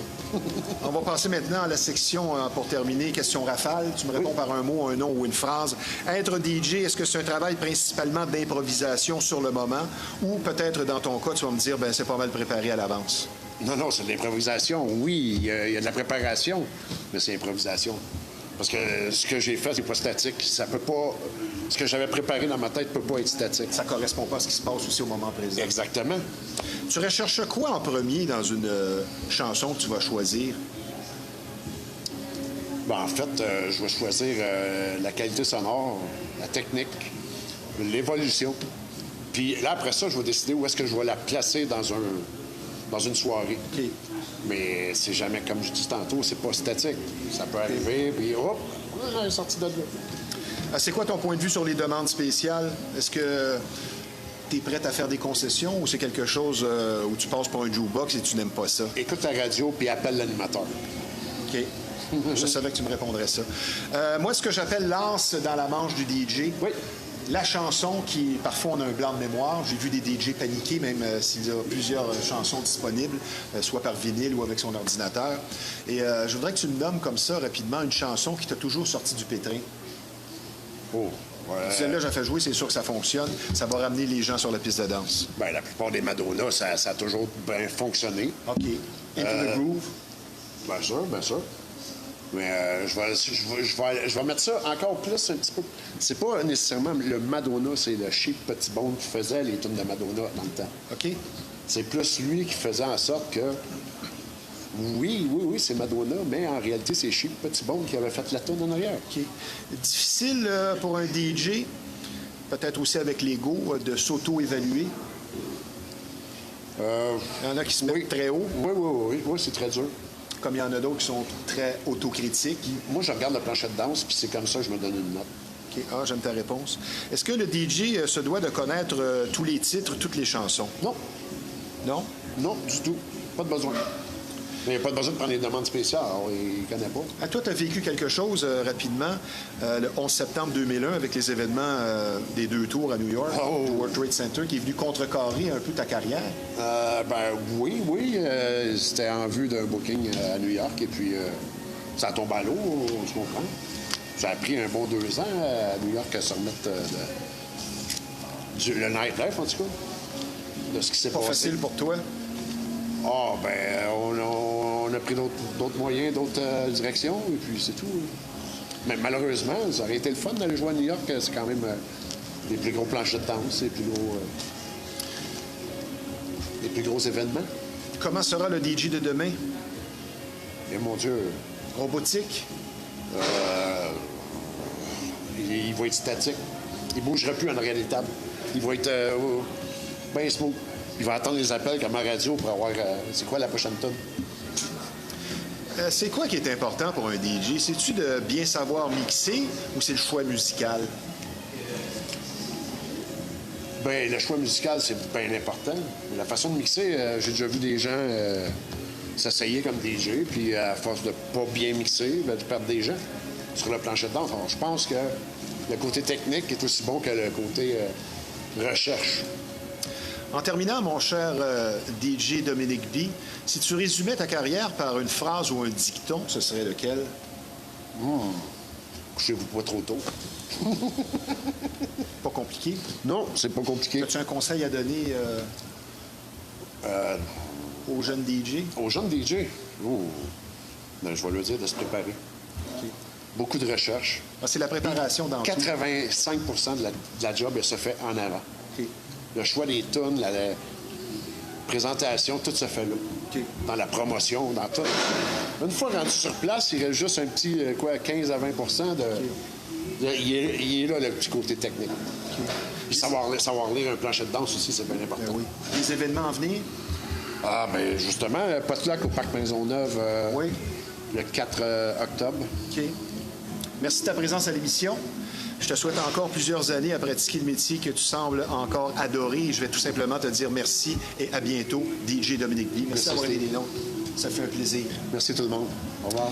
On va passer maintenant à la section, pour terminer, question rafale. Tu me réponds par un mot, un nom ou une phrase. Être DJ, est-ce que c'est un travail principalement d'improvisation sur le moment ou peut-être dans ton cas, tu vas me dire, ben c'est pas mal préparé à l'avance? Non, c'est de l'improvisation. Oui, il y a de la préparation, mais c'est improvisation. Parce que ce que j'ai fait, c'est pas statique. Ça peut pas... Ce que j'avais préparé dans ma tête peut pas être statique. Ça correspond pas à ce qui se passe aussi au moment présent. Exactement. Tu recherches quoi en premier dans une chanson que tu vas choisir? Ben, en fait, je vais choisir la qualité sonore, la technique, l'évolution. Puis là, après ça, je vais décider où est-ce que je vais la placer dans une soirée. OK. Mais c'est jamais, comme je dis tantôt, c'est pas statique. Ça peut arriver, puis hop, on est sorti de là. C'est quoi ton point de vue sur les demandes spéciales? Est-ce que tu es prête à faire des concessions ou c'est quelque chose où tu passes pour un jukebox et tu n'aimes pas ça? Écoute la radio, puis appelle l'animateur. OK. Je savais que tu me répondrais ça. Moi, ce que j'appelle l'as dans la manche du DJ, Oui. la chanson qui, parfois, on a un blanc de mémoire. J'ai vu des DJ paniquer, même s'il y a plusieurs chansons disponibles, soit par vinyle ou avec son ordinateur. Et je voudrais que tu me nommes comme ça, rapidement, une chanson qui t'a toujours sorti du pétrin. Oh, ouais. Celle-là, j'ai fait jouer, c'est sûr que ça fonctionne. Ça va ramener les gens sur la piste de danse. Ben, la plupart des Madonna, ça a toujours bien fonctionné. OK. Into the Groove. Bien sûr, bien sûr. Mais je vais mettre ça encore plus un petit peu. C'est pas nécessairement le Madonna, c'est le Chic Petit Bone qui faisait les tunes de Madonna dans le temps. OK. C'est plus lui qui faisait en sorte que oui, c'est Madonna, mais en réalité, c'est Chic Petit Bone qui avait fait la tune en arrière. OK. Difficile pour un DJ, peut-être aussi avec l'ego, de s'auto-évaluer. Il y en a qui se mettent très haut, Oui, c'est très dur. comme il y en a d'autres qui sont très autocritiques. Moi, je regarde la planchette de danse, puis c'est comme ça que je me donne une note. OK. Ah, j'aime ta réponse. Est-ce que le DJ se doit de connaître tous les titres, toutes les chansons? Non, Non? non, du tout. Pas de besoin. Mais il n'y a pas de besoin de prendre des demandes spéciales. Alors, il ne connaît pas. Ah, toi, tu as vécu quelque chose rapidement le 11 septembre 2001 avec les événements des 2 tours à New York, Oh. du World Trade Center, qui est venu contrecarrer un peu ta carrière. Oui. C'était en vue d'un booking à New York. Et puis, ça tombe à l'eau, on se comprend. Ça a pris un bon 2 ans à New York à se remettre le nightlife, en tout cas, de ce qui s'est Pas passé. facile pour toi. On a pris d'autres moyens, d'autres directions, et puis c'est tout. Mais malheureusement, ça aurait été le fun d'aller jouer à New York. C'est quand même les plus gros planchers de danse, les plus gros événements. Comment sera le DJ de demain? Et mon Dieu, Robotique? il va être statique. Il ne bougera plus en arrière des tables. Il va être bien smooth. Il va attendre les appels comme à radio pour avoir c'est quoi la prochaine tonne. C'est quoi qui est important pour un DJ? C'est-tu de bien savoir mixer ou c'est le choix musical? Bien, le choix musical, c'est bien important. La façon de mixer, j'ai déjà vu des gens s'essayer comme DJ, puis à force de pas bien mixer, ben, de perdre des gens sur le plancher de danse. Alors, je pense que le côté technique est aussi bon que le côté recherche. En terminant, mon cher DJ Dominique B, si tu résumais ta carrière par une phrase ou un dicton, ce serait lequel? Couchez-vous pas trop tôt. Pas compliqué. Non, c'est pas compliqué. As-tu un conseil à donner aux jeunes DJ? Aux jeunes DJ, ben, je vais leur dire de se préparer. OK. Beaucoup de recherche. Ah, c'est la préparation dans tout. 85 de la job, elle se fait en avant. OK. Le choix des tunes, la présentation, tout se fait là. OK. Dans la promotion, dans tout. Une fois rendu sur place, il reste juste un petit 15 à 20 il est là, le petit côté technique. Puis savoir lire un plancher de danse aussi, c'est bien important. Oui. Les événements à venir? Ah, bien, justement, Potluck au Parc Maisonneuve, Oui. le 4 octobre. OK. Merci de ta présence à l'émission. Je te souhaite encore plusieurs années à pratiquer le métier que tu sembles encore adorer. Je vais tout simplement te dire merci et à bientôt, DJ Dominique B. Merci d'avoir été des nôtres. Ça fait un plaisir. Merci tout le monde. Au revoir.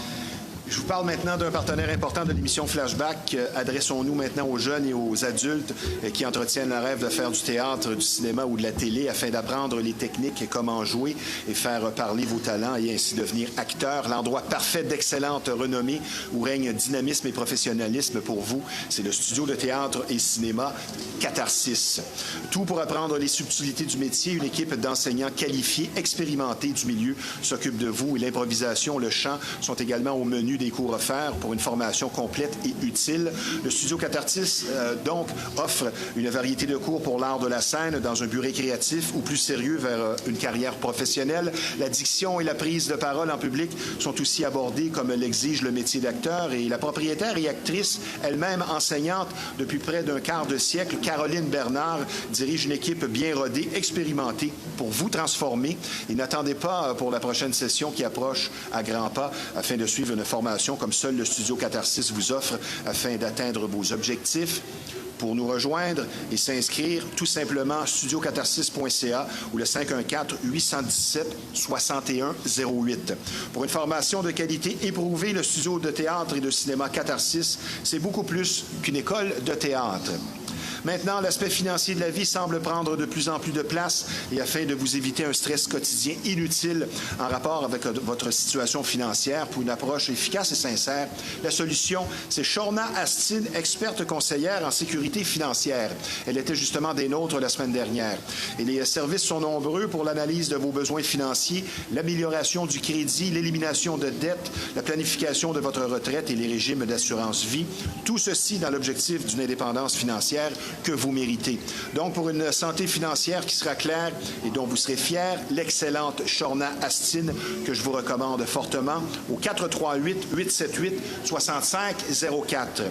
Je vous parle maintenant d'un partenaire important de l'émission Flashback. Adressons-nous maintenant aux jeunes et aux adultes qui entretiennent le rêve de faire du théâtre, du cinéma ou de la télé afin d'apprendre les techniques et comment jouer et faire parler vos talents et ainsi devenir acteur. L'endroit parfait d'excellente renommée où règne dynamisme et professionnalisme pour vous, c'est le studio de théâtre et cinéma Catharsis. Tout pour apprendre les subtilités du métier. Une équipe d'enseignants qualifiés, expérimentés du milieu s'occupe de vous et l'improvisation, le chant sont également au menu des cours offerts pour une formation complète et utile. Le studio Catharsis, donc, offre une variété de cours pour l'art de la scène dans un but récréatif ou plus sérieux vers une carrière professionnelle. La diction et la prise de parole en public sont aussi abordées comme l'exige le métier d'acteur et la propriétaire et actrice, elle-même enseignante depuis près d'un quart de siècle, Caroline Bernard, dirige une équipe bien rodée, expérimentée pour vous transformer et n'attendez pas pour la prochaine session qui approche à grands pas afin de suivre une formation comme seul le studio Catharsis vous offre afin d'atteindre vos objectifs. Pour nous rejoindre et s'inscrire, tout simplement studiocatharsis.ca ou le 514-817-6108. Pour une formation de qualité éprouvée, le studio de théâtre et de cinéma Catharsis, c'est beaucoup plus qu'une école de théâtre. Maintenant, l'aspect financier de la vie semble prendre de plus en plus de place et afin de vous éviter un stress quotidien inutile en rapport avec votre situation financière pour une approche efficace et sincère, la solution, c'est Shorna Astin, experte conseillère en sécurité financière. Elle était justement des nôtres la semaine dernière. Et les services sont nombreux pour l'analyse de vos besoins financiers, l'amélioration du crédit, l'élimination de dettes, la planification de votre retraite et les régimes d'assurance vie. Tout ceci dans l'objectif d'une indépendance financière que vous méritez. Donc, pour une santé financière qui sera claire et dont vous serez fiers, l'excellente Shorna Astin, que je vous recommande fortement, au 438-878-6504.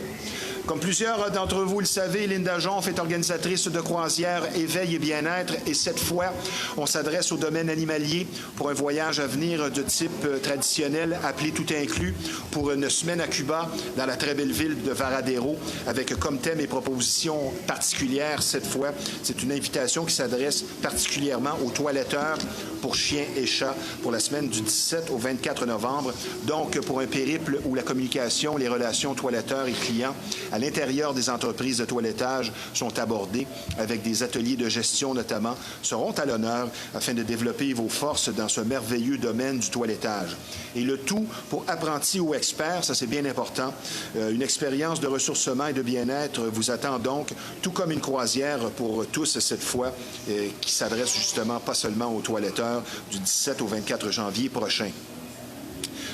Comme plusieurs d'entre vous le savez, Linda Jonf est organisatrice de croisière Éveil et bien-être et cette fois, on s'adresse au domaine animalier pour un voyage à venir de type traditionnel appelé tout inclus pour une semaine à Cuba dans la très belle ville de Varadero avec comme thème et propositions particulières cette fois. C'est une invitation qui s'adresse particulièrement aux toiletteurs pour chiens et chats pour la semaine du 17 au 24 novembre. Donc, pour un périple où la communication, les relations toiletteurs et clients à l'intérieur des entreprises de toilettage sont abordées avec des ateliers de gestion notamment seront à l'honneur afin de développer vos forces dans ce merveilleux domaine du toilettage. Et le tout pour apprentis ou experts, ça c'est bien important. Une expérience de ressourcement et de bien-être vous attend donc, tout comme une croisière pour tous cette fois, qui s'adresse justement pas seulement aux toiletteurs du 17 au 24 janvier prochain.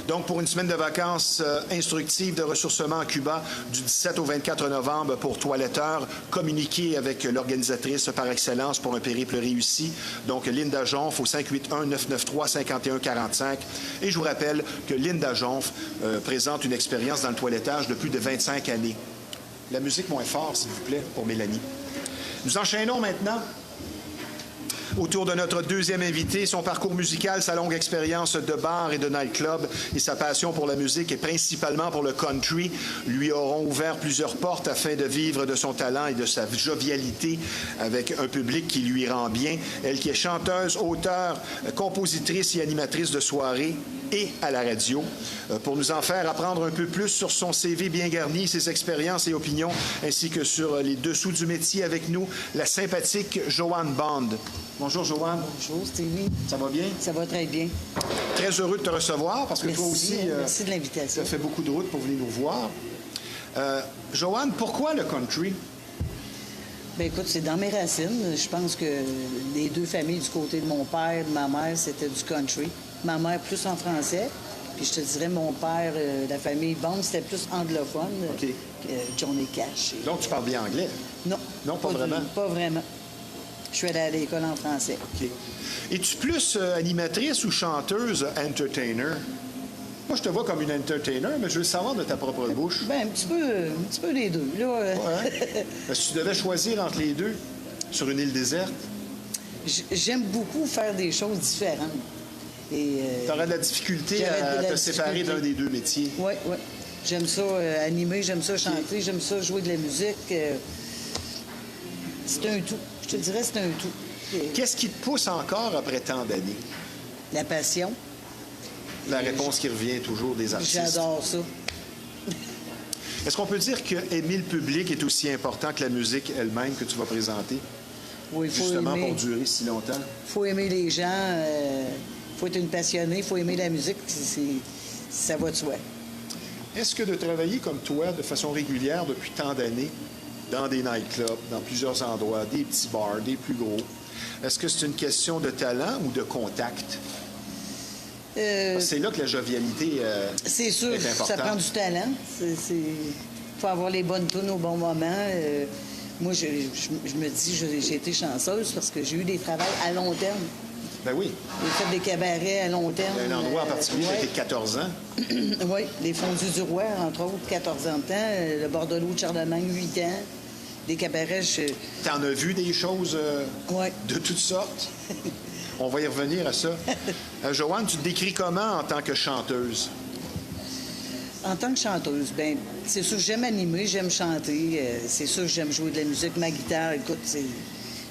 Donc, pour une semaine de vacances instructives de ressourcement à Cuba du 17 au 24 novembre pour toiletteurs, communiquez avec l'organisatrice par excellence pour un périple réussi. Donc, Linda Jonf au 581-993-5145. Et je vous rappelle que Linda Jonf présente une expérience dans le toilettage de plus de 25 années. La musique moins fort, s'il vous plaît, pour Mélanie. Nous enchaînons maintenant autour de notre deuxième invité. Son parcours musical, sa longue expérience de bar et de nightclub et sa passion pour la musique et principalement pour le country lui auront ouvert plusieurs portes afin de vivre de son talent et de sa jovialité avec un public qui lui rend bien. Elle qui est chanteuse, auteure, compositrice et animatrice de soirées et à la radio. Pour nous en faire apprendre un peu plus sur son CV bien garni, ses expériences et opinions, ainsi que sur les dessous du métier avec nous, la sympathique Joanne Bond. Bonjour, Joanne. Bonjour, Stevie. Ça va bien? Ça va très bien. Très heureux de te recevoir parce que merci, toi aussi, merci de l'invitation. Tu as fait beaucoup de route pour venir nous voir. Joanne, pourquoi le country? Bien, écoute, c'est dans mes racines. Je pense que les deux familles du côté de mon père et de ma mère, c'était du country. Ma mère plus en français. Puis je te dirais, mon père, la famille Bond, c'était plus anglophone. OK. Johnny Cash. Donc, tu parles bien anglais? Non. Non, pas vraiment? Pas vraiment. Je suis allée à l'école en français. OK. Es-tu plus animatrice ou chanteuse entertainer? Moi, je te vois comme une entertainer, mais je veux le savoir de ta propre bouche. Bien, un petit peu les deux. Là, Ouais. Si tu devais choisir entre les deux, sur une île déserte? J'aime beaucoup faire des choses différentes. Tu aurais de la difficulté à te séparer d'un des deux métiers. Oui, oui. J'aime ça animer, j'aime ça chanter, j'aime ça jouer de la musique. C'est un tout. Je te dirais c'est un tout. Qu'est-ce qui te pousse encore après tant d'années? La passion. La réponse qui revient toujours des artistes. J'adore ça. Est-ce qu'on peut dire que aimer le public est aussi important que la musique elle-même que tu vas présenter? Oui, il faut Justement aimer. pour durer si longtemps. Il faut aimer les gens. Il faut être une passionnée. Il faut aimer la musique. Ça va de soi. Est-ce que de travailler comme toi de façon régulière depuis tant d'années, dans des nightclubs, dans plusieurs endroits, des petits bars, des plus gros, est-ce que c'est une question de talent ou de contact? C'est là que la jovialité C'est sûr, est importante. ça prend du talent. Il faut avoir les bonnes tunes au bon moment. Moi, je me dis, j'ai été chanceuse parce que j'ai eu des travails à long terme. Ben oui. J'ai fait des cabarets à long terme. Il y a un endroit en particulier, ouais. c'était 14 ans. Oui, les Fondus du Roi, entre autres, 14 ans de temps. Le Bordelot de Charlemagne, 8 ans. Des cabarets, T'en as vu des choses Ouais. de toutes sortes? On va y revenir à ça. Joanne, tu te décris comment en tant que chanteuse? En tant que chanteuse, ben c'est sûr que j'aime animer, j'aime chanter. C'est sûr que j'aime jouer de la musique. Ma guitare, écoute,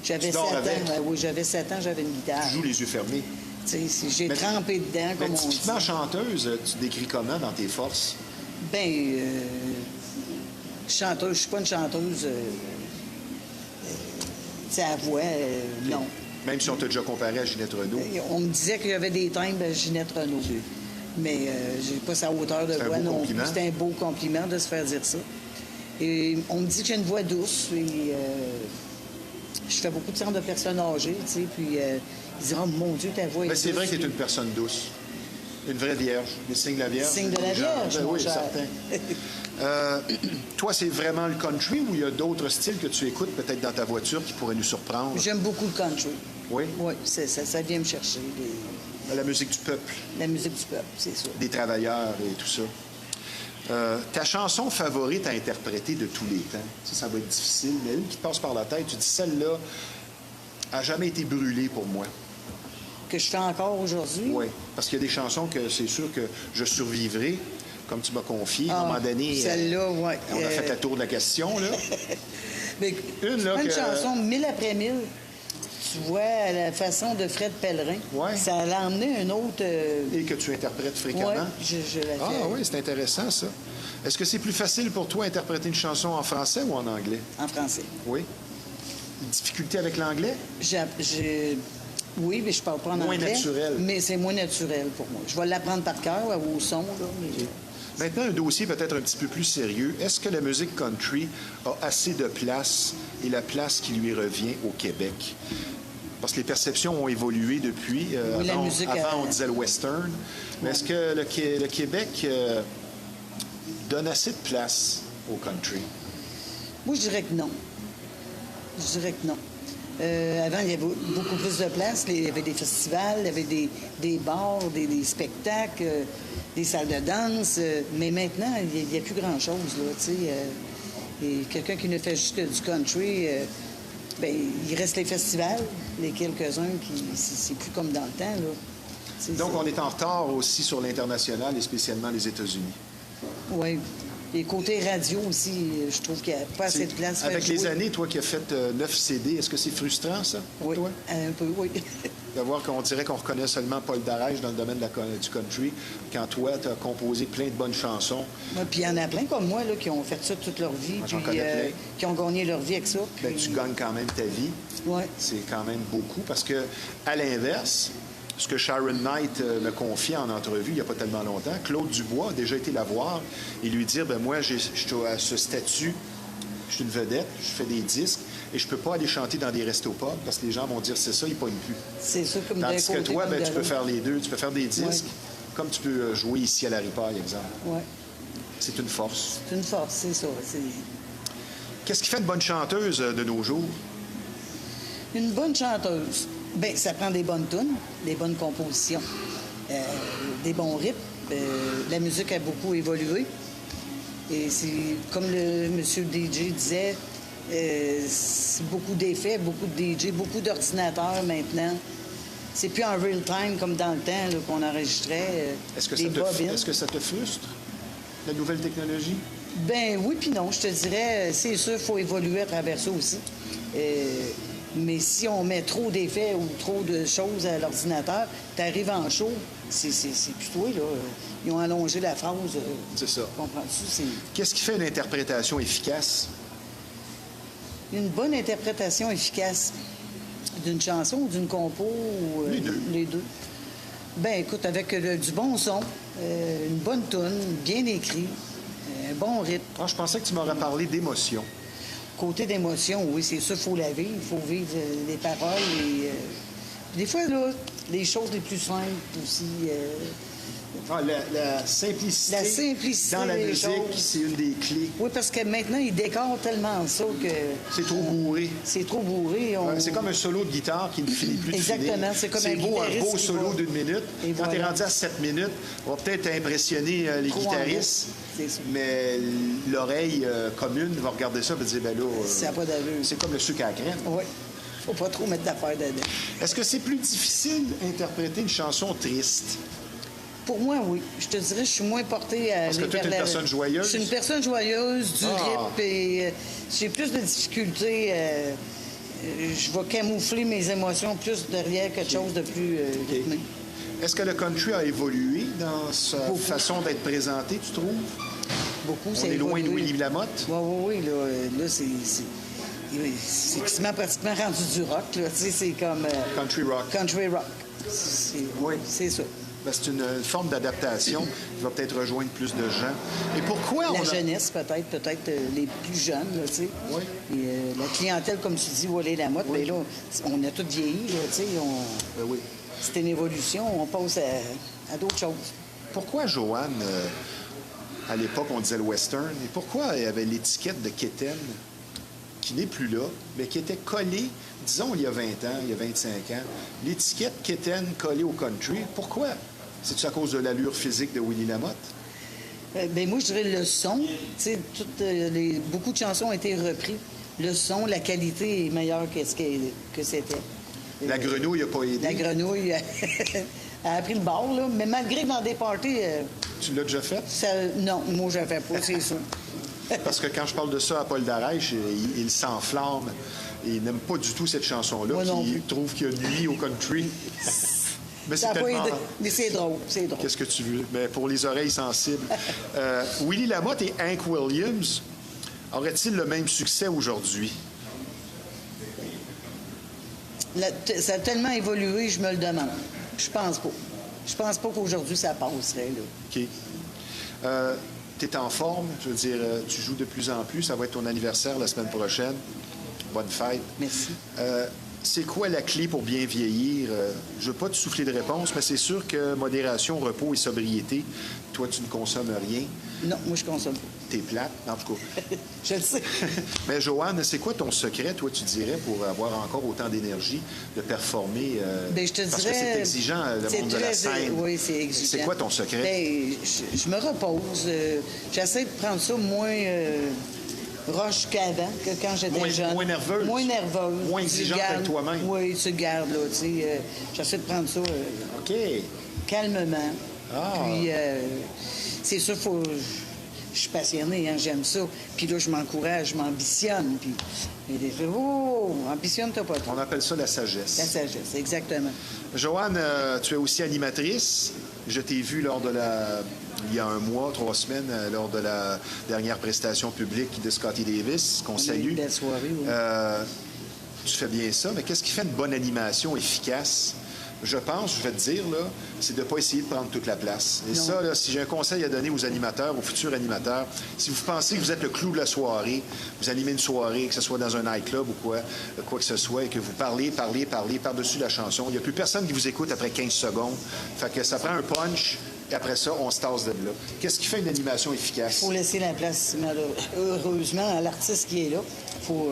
j'avais Tu 7 dors ans. avec? Oui, j'avais 7 ans, j'avais une guitare. Tu joues les yeux fermés. J'ai Mais- trempé dedans, Mais comme on dit. typiquement chanteuse, tu te décris comment dans tes forces? Ben, chanteuse, je suis pas une chanteuse. Tu sais, à voix, non. Même si on t'a déjà comparé à Ginette Renault. On me disait qu'il y avait des timbres de Ginette Renault. Mais j'ai pas sa hauteur de C'est un voix beau non plus. compliment. C'était un beau compliment de se faire dire ça. Et on me dit que j'ai une voix douce. Et, je fais beaucoup de centres de personnes âgées, tu sais. Puis ils disent, oh mon Dieu, ta voix est Mais c'est vrai douce. que tu es une personne douce. Une vraie vierge. Les signes de la Vierge. Signe de la Les gens- Vierge, Ben mon oui, cher. certain. Toi, c'est vraiment le country ou il y a d'autres styles que tu écoutes peut-être dans ta voiture qui pourraient nous surprendre? J'aime beaucoup le country. Oui? Oui, ça vient me chercher. La musique du peuple, La musique du peuple, c'est ça. des travailleurs et tout ça. Ta chanson favorite à interpréter de tous les temps? Ça va être difficile, mais une qui te passe par la tête, tu dis celle-là a jamais été brûlée pour moi. Que je fais encore aujourd'hui. Oui, parce qu'il y a des chansons que c'est sûr que je survivrai, comme tu m'as confié. À un moment donné, Celle-là, oui. on a fait le tour de la question, là. Mais Une, là, une que- chanson, 1000 après 1000, tu vois, à la façon de Fred Pellerin. Ouais. Ça l'a emmené un autre... Et que tu interprètes fréquemment. ouais, je la fais. Ah oui, c'est intéressant, ça. Est-ce que c'est plus facile pour toi d'interpréter une chanson en français ou en anglais? En français. Oui. Difficulté avec l'anglais? Oui, mais je parle pas en Moins anglais. naturel. Mais c'est moins naturel pour moi. Je vais l'apprendre par cœur, au son, là. Mais... Maintenant, un dossier peut-être un petit peu plus sérieux. Est-ce que la musique country a assez de place et la place qui lui revient au Québec? Parce que les perceptions ont évolué depuis. Oui, la avant, musique avant, a- on disait le western. Mais est-ce que le Québec donne assez de place au country? Moi, je dirais que non. Je dirais que non. Avant, il y avait beaucoup plus de place. Il y avait des festivals, il y avait des bars, des spectacles, des salles de danse. Mais maintenant, il n'y a plus grand-chose, là, tu sais. Et quelqu'un qui ne fait juste que du country, ben, il reste les festivals, les quelques-uns qui... C'est plus comme dans le temps, là. Tu sais, Donc, on est en retard aussi sur l'international et spécialement les États-Unis. Oui. Et côté radio aussi, je trouve qu'il n'y a pas assez de place. pour Avec faire les jouer. années, toi qui as fait 9 CD, est-ce que c'est frustrant, ça, pour Oui, toi? un peu, oui. De voir qu'on dirait qu'on reconnaît seulement Paul Darèche dans le domaine du country, quand toi, tu as composé plein de bonnes chansons. Ouais, puis il y en a plein comme moi là, qui ont fait ça toute leur vie, Moi, j'en puis connais plein. qui ont gagné leur vie avec ça. Ben, puis- tu gagnes quand même ta vie. Ouais. C'est quand même beaucoup parce que, à l'inverse, ce que Sharon Knight me confie en entrevue il n'y a pas tellement longtemps, Claude Dubois a déjà été la voir et lui dire ben moi, je suis à ce statut, je suis une vedette, je fais des disques et je peux pas aller chanter dans des restos-pubs parce que les gens vont dire c'est ça, il pogne plus. C'est ça comme d'un Tandis que côté toi, comme ben, de tu peux l'autre. faire les deux. Tu peux faire des disques Ouais. comme tu peux jouer ici à la Ripaille, exemple. Ouais. C'est une force. C'est une force, c'est ça. C'est Qu'est-ce qui fait une bonne chanteuse de nos jours? une bonne chanteuse. Ben, ça prend des bonnes tunes, des bonnes compositions, des bons rythmes. La musique a beaucoup évolué. Et c'est comme le monsieur DJ disait, c'est beaucoup d'effets, beaucoup de DJ, beaucoup d'ordinateurs maintenant. C'est plus en real time comme dans le temps là, qu'on enregistrait Est-ce que, des bobines. est-ce que ça te frustre, la nouvelle technologie? Ben oui puis non, je te dirais, c'est sûr, il faut évoluer à travers ça aussi. Mais si on met trop d'effets ou trop de choses à l'ordinateur, tu arrives en show, c'est plutôt, là. Ils ont allongé la phrase. C'est ça. Comprends-tu? C'est Qu'est-ce qui fait une interprétation efficace? une bonne interprétation efficace d'une chanson ou d'une compo. Ou, Les deux. Les deux. Ben écoute, avec du bon son, une bonne toune, bien écrit, un bon rythme. Ah, je pensais que tu m'aurais parlé d'émotion. Côté d'émotion, oui, c'est sûr, il faut la vivre, il faut vivre les paroles. Et, des fois, là, les choses les plus simples aussi. Ah, la simplicité, La simplicité dans la des musique, choses. c'est une des clés. Oui, parce que maintenant, ils décorent tellement ça que. C'est trop bourré. C'est trop bourré. Ouais, c'est comme un solo de guitare qui ne finit plus de finir. Exactement, c'est comme un beau, un guitariste beau qui solo va- d'une minute. Et Quand tu es voilà. rendu à 7 minutes, on va peut-être impressionner les Trop en guitaristes, c'est ça. mais l'oreille commune va regarder ça et dire, ben là, Ça n'a pas d'allure. c'est comme le sucre à la crème. Oui. Faut pas trop mettre d'affaires dedans. Est-ce que c'est plus difficile d'interpréter une chanson triste? Pour moi, oui. Je te dirais, je suis moins portée à. Parce que aller toi, t'es vers une personne joyeuse? Je suis une personne joyeuse, du Ah. rythme, et j'ai plus de difficultés. Je vais camoufler mes émotions plus derrière quelque chose de plus rythmé. Est-ce que le country a évolué dans sa Beaucoup. façon d'être présenté, tu trouves? Beaucoup, On c'est est loin de évolué. Willie Lamotte? Oui, là, c'est quasiment pratiquement rendu du rock, là. Tu sais, c'est comme. Country rock. Country rock. Oui. C'est ça. Ben, c'est une forme d'adaptation qui va peut-être rejoindre plus de gens. Et pourquoi on La a... jeunesse, peut-être les plus jeunes, là, tu sais. Oui. Et, la clientèle, comme tu dis, Wally Lamotte, Oui. bien là, on a tous vieilli, là, tu sais. Ben oui. C'est une évolution, on passe à d'autres choses. Pourquoi Joanne, à l'époque, on disait le western, et pourquoi il y avait l'étiquette de Kitten, qui n'est plus là, mais qui était collée, disons, il y a 20 ans, il y a 25 ans, l'étiquette Kitten collée au country, pourquoi? C'est-tu à cause de l'allure physique de Willie Lamotte? Ben moi, je dirais le son. Tu sais, beaucoup de chansons ont été reprises. Le son, la qualité est meilleure que c'était. La grenouille n'a pas aidé. La grenouille a pris le bord, là. Mais malgré que dans des parties, Tu l'as déjà fait? non, moi, je ne fais pas, c'est sûr. Parce que quand je parle de ça à Paul Darèche, il s'enflamme. Il n'aime pas du tout cette chanson-là, Moi non qui plus. trouve qu'il y a nuit au country. Mais Ça c'est a pas tellement... aidé. Mais c'est drôle, c'est drôle. Qu'est-ce que tu veux? Mais pour les oreilles sensibles. Willie Lamotte et Hank Williams auraient-ils le même succès aujourd'hui? Ça a tellement évolué, je me le demande. Je pense pas. Je pense pas qu'aujourd'hui, ça passerait, là. OK. Tu es en forme, je veux dire, tu joues de plus en plus. Ça va être ton anniversaire la semaine prochaine. Bonne fête. Merci. C'est quoi la clé pour bien vieillir? Je ne veux pas te souffler de réponse, mais c'est sûr que modération, repos et sobriété, toi, tu ne consommes rien. Non, moi, je consomme pas. T'es plate, en tout cas. Je le sais. Mais Joanne, c'est quoi ton secret, toi, tu dirais, pour avoir encore autant d'énergie, de performer? Ben, je te parce que dirais. c'est exigeant, le c'est monde de la très- scène. Oui, c'est exigeant. C'est quoi ton secret? Ben, je me repose. J'essaie de prendre ça moins roche qu'avant, que quand j'étais Moins- jeune. moins nerveuse. Moins nerveuse. Moins Tu exigeante gardes- avec toi-même. Oui, tu le gardes, là. Tu sais, j'essaie de prendre ça OK. calmement. Ah. Puis, c'est sûr, je suis passionnée, hein, j'aime ça. Puis là, je m'encourage, je m'ambitionne. Puis, et des fois, ambitionne-toi pas trop. On appelle ça la sagesse. La sagesse, exactement. Joanne, tu es aussi animatrice. Je t'ai vu il y a un mois, 3 semaines, lors de la dernière prestation publique de Scotty Davis, qu'on On a eu salue. une belle soirée, oui. Tu fais bien ça, mais qu'est-ce qui fait une bonne animation efficace? Je pense, je vais te dire, là, c'est de ne pas essayer de prendre toute la place. Et Non. ça, là, si j'ai un conseil à donner aux animateurs, aux futurs animateurs, si vous pensez que vous êtes le clou de la soirée, vous animez une soirée, que ce soit dans un nightclub ou quoi que ce soit, et que vous parlez par-dessus la chanson, il n'y a plus personne qui vous écoute après 15 secondes. Fait que ça prend un punch, et après ça, on se tasse de là. Qu'est-ce qui fait une animation efficace? Il faut laisser la place, heureusement, à l'artiste qui est là. Faut,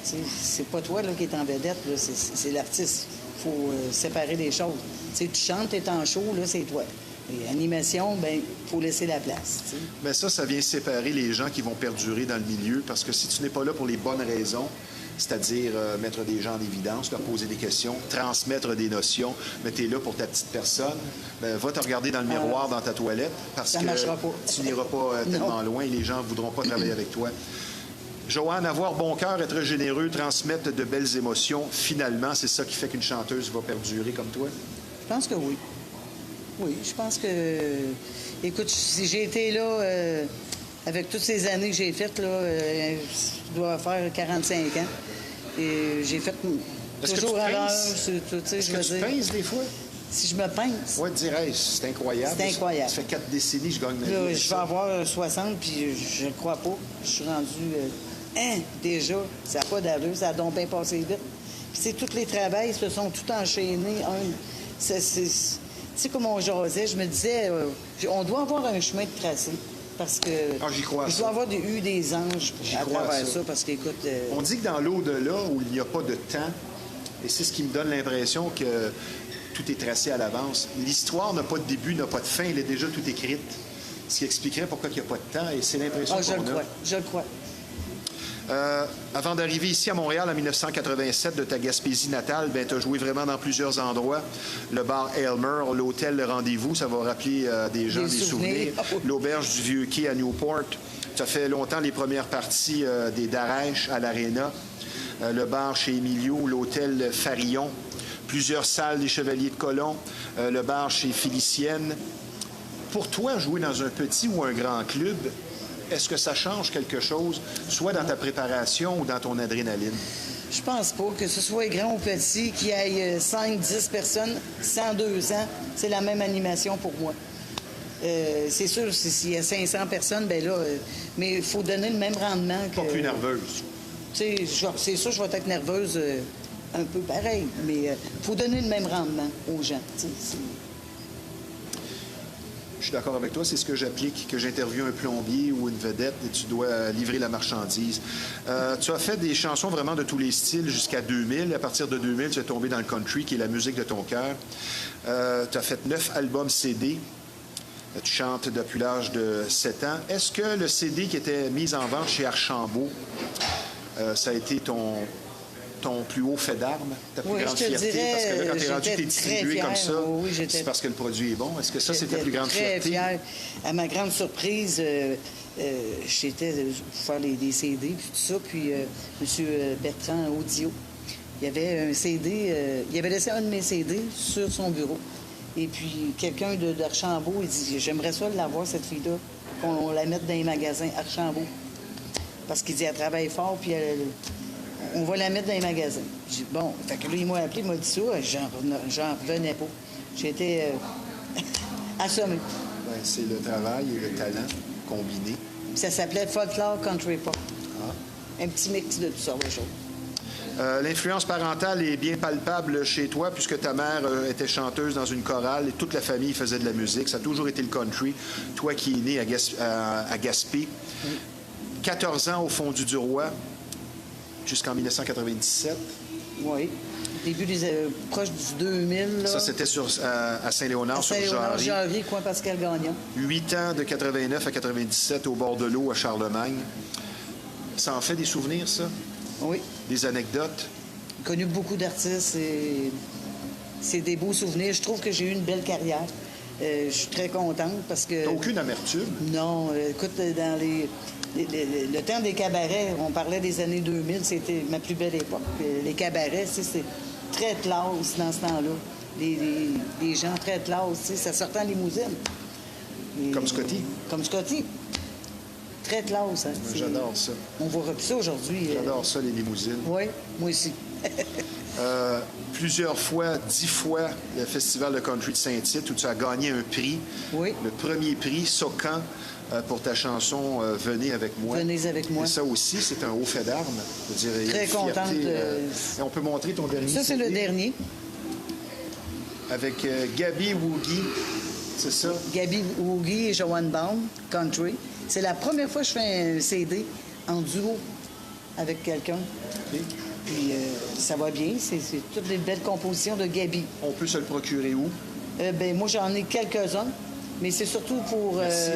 c'est pas toi là, qui est en vedette, là, c'est l'artiste. Il faut séparer les choses. Tu sais, tu chantes, tu es en show, là, c'est toi. Et animation, ben, il faut laisser la place. Tu sais. Mais ça vient séparer les gens qui vont perdurer dans le milieu, parce que si tu n'es pas là pour les bonnes raisons, c'est-à-dire mettre des gens en évidence, leur poser des questions, transmettre des notions, mais tu es là pour ta petite personne, ben, va te regarder dans le miroir dans ta toilette, parce Ça que marchera pas. tu n'iras pas tellement Non. loin et les gens ne voudront pas travailler avec toi. Joanne, avoir bon cœur, être généreux, transmettre de belles émotions, finalement, c'est ça qui fait qu'une chanteuse va perdurer comme toi? Je pense que oui. Oui, je pense que... Écoute, si j'ai été là, avec toutes ces années que j'ai faites, là, je dois faire 45 ans. Et j'ai fait Est-ce que toujours tu à l'heure. pinces? Est-ce que tu pinces des fois? Si je me pince, Oui, dirais, c'est incroyable. C'est incroyable. Ça fait 4 décennies que je gagne ma vie. là, avec je vais ça. avoir 60, puis je ne crois pas. Je suis rendu... déjà, ça n'a pas d'allure, ça a donc bien passé vite. Puis, tu sais, tous les travails se sont tout enchaînés. Tu sais, comme on jasait, je me disais, on doit avoir un chemin de tracé. Parce que. Ah, j'y crois, il ça. doit avoir eu des anges J'y à crois, travers ça. ça. Parce qu'écoute. On dit que dans l'au-delà, où il n'y a pas de temps, et c'est ce qui me donne l'impression que tout est tracé à l'avance, l'histoire n'a pas de début, n'a pas de fin, elle est déjà tout écrite. Ce qui expliquerait pourquoi il n'y a pas de temps, et c'est l'impression je le qu'on a. crois. Je le crois. Avant d'arriver ici à Montréal en 1987 de ta Gaspésie natale, tu as joué vraiment dans plusieurs endroits. Le bar Aylmer, l'hôtel Le Rendez-vous, ça va rappeler des gens Des des souvenirs. souvenirs. L'auberge du Vieux-Quai à Newport. Tu as fait longtemps les premières parties des Darèche à l'Arena. Le bar chez Emilio, l'hôtel Farillon. Plusieurs salles des Chevaliers de Colomb. Le bar chez Félicienne. Pour toi, jouer dans un petit ou un grand club, est-ce que ça change quelque chose, soit dans ta préparation ou dans ton adrénaline? Je pense pas que ce soit grand ou petit, qu'il y ait 5-10 personnes, 102 ans, c'est la même animation pour moi. C'est sûr, s'il y a 500 personnes, ben là, mais il faut donner le même rendement que... Pas plus nerveuse. Tu sais, c'est sûr, je vais être nerveuse un peu pareil, mais il faut donner le même rendement aux gens. Tu sais, Je suis d'accord avec toi, c'est ce que j'applique, que j'interviewe un plombier ou une vedette et tu dois livrer la marchandise. Tu as fait des chansons vraiment de tous les styles jusqu'à 2000. À partir de 2000, tu es tombé dans le country, qui est la musique de ton cœur. Tu as fait 9 albums CD. Tu chantes depuis l'âge de 7 ans. Est-ce que le CD qui était mis en vente chez Archambault, ça a été ton plus haut fait d'armes, ta plus Oui, grande je te fierté? dirais, Parce que là, quand tu es rendu, j'étais tu es distribué très comme fière. ça, Oui, j'étais- c'est parce que le produit est bon. Est-ce que ça, c'est ta plus grande très fierté? fière. À ma grande surprise, j'étais pour faire des CD, puis tout ça, puis M. Bertrand Audio, il y avait un CD, il avait laissé un de mes CD sur son bureau. Et puis, quelqu'un d'Archambault, il dit, j'aimerais ça l'avoir, cette fille-là, qu'on la mette dans les magasins Archambault. Parce qu'il dit, elle travaille fort, puis on va la mettre dans les magasins. J'ai dit, bon, fait que là, il m'a appelé, il m'a dit ça, j'en revenais pas. J'étais assommée. Ben, c'est le travail et le talent combinés. Puis ça s'appelait Folklore Country Pop. Ah. Un petit mix de toutes sortes de choses. L'influence parentale est bien palpable chez toi puisque ta mère était chanteuse dans une chorale et toute la famille faisait de la musique. Ça a toujours été le country. Toi qui es né à Gaspé, 14 ans au Fondu du Roi jusqu'en 1997. Oui. Début des... proche du 2000, là. Ça, c'était à Saint-Léonard, à sur Saint-Léonard, Jarry. Jarry, coin Pascal Gagnon. 8 ans de 89 à 97 au bord de l'eau à Charlemagne. Ça en fait des souvenirs, ça? Oui. Des anecdotes? Connu beaucoup d'artistes et c'est des beaux souvenirs. Je trouve que j'ai eu une belle carrière. Je suis très contente parce que... T'as aucune amertume? Non, écoute, dans le temps des cabarets, on parlait des années 2000, c'était ma plus belle époque. Les cabarets, tu sais, c'est très classe dans ce temps-là. Les gens très classe, tu sais, ça sortait en limousine. Et- Comme Scotty? Comme Scotty. Très classe, hein. c'est- J'adore ça. On voit plus ça aujourd'hui. J'adore ça, les limousines. Oui, moi aussi. Plusieurs fois, 10 fois, le Festival de country de Saint-Tite où tu as gagné un prix. Oui. Le premier prix, Socan, pour ta chanson Venez avec moi. Venez avec moi. Et ça aussi, c'est un haut fait d'armes. Je dirais, Très une fierté, contente, et on peut montrer ton dernier Ça, c'est le CD dernier. avec Gabi Woogie. C'est ça? Gabi Woogie et Joanne Baum, Country. C'est la première fois que je fais un CD en duo avec quelqu'un. OK. Puis ça va bien. C'est toutes les belles compositions de Gabi. On peut se le procurer où? Ben, moi, j'en ai quelques-uns, mais c'est surtout pour... Merci.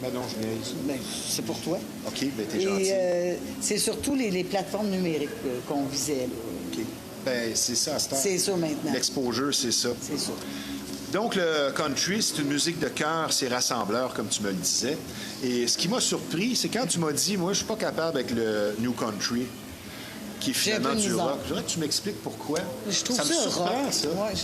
Ben non, je niaise. ben, c'est pour toi. OK, ben t'es gentil. Et c'est surtout les plateformes numériques qu'on visait. Là. OK. Ben c'est ça, à cette heure. C'est ça maintenant. L'exposure, c'est ça. C'est ça. Donc, le country, c'est une musique de cœur, c'est rassembleur, comme tu me le disais. Et ce qui m'a surpris, c'est quand tu m'as dit, moi, je suis pas capable avec le New Country, qui est J'ai un finalement peu de du misère. rock. Je voudrais que tu m'expliques pourquoi. Je trouve ça, me surprend, rock. ça. Ouais,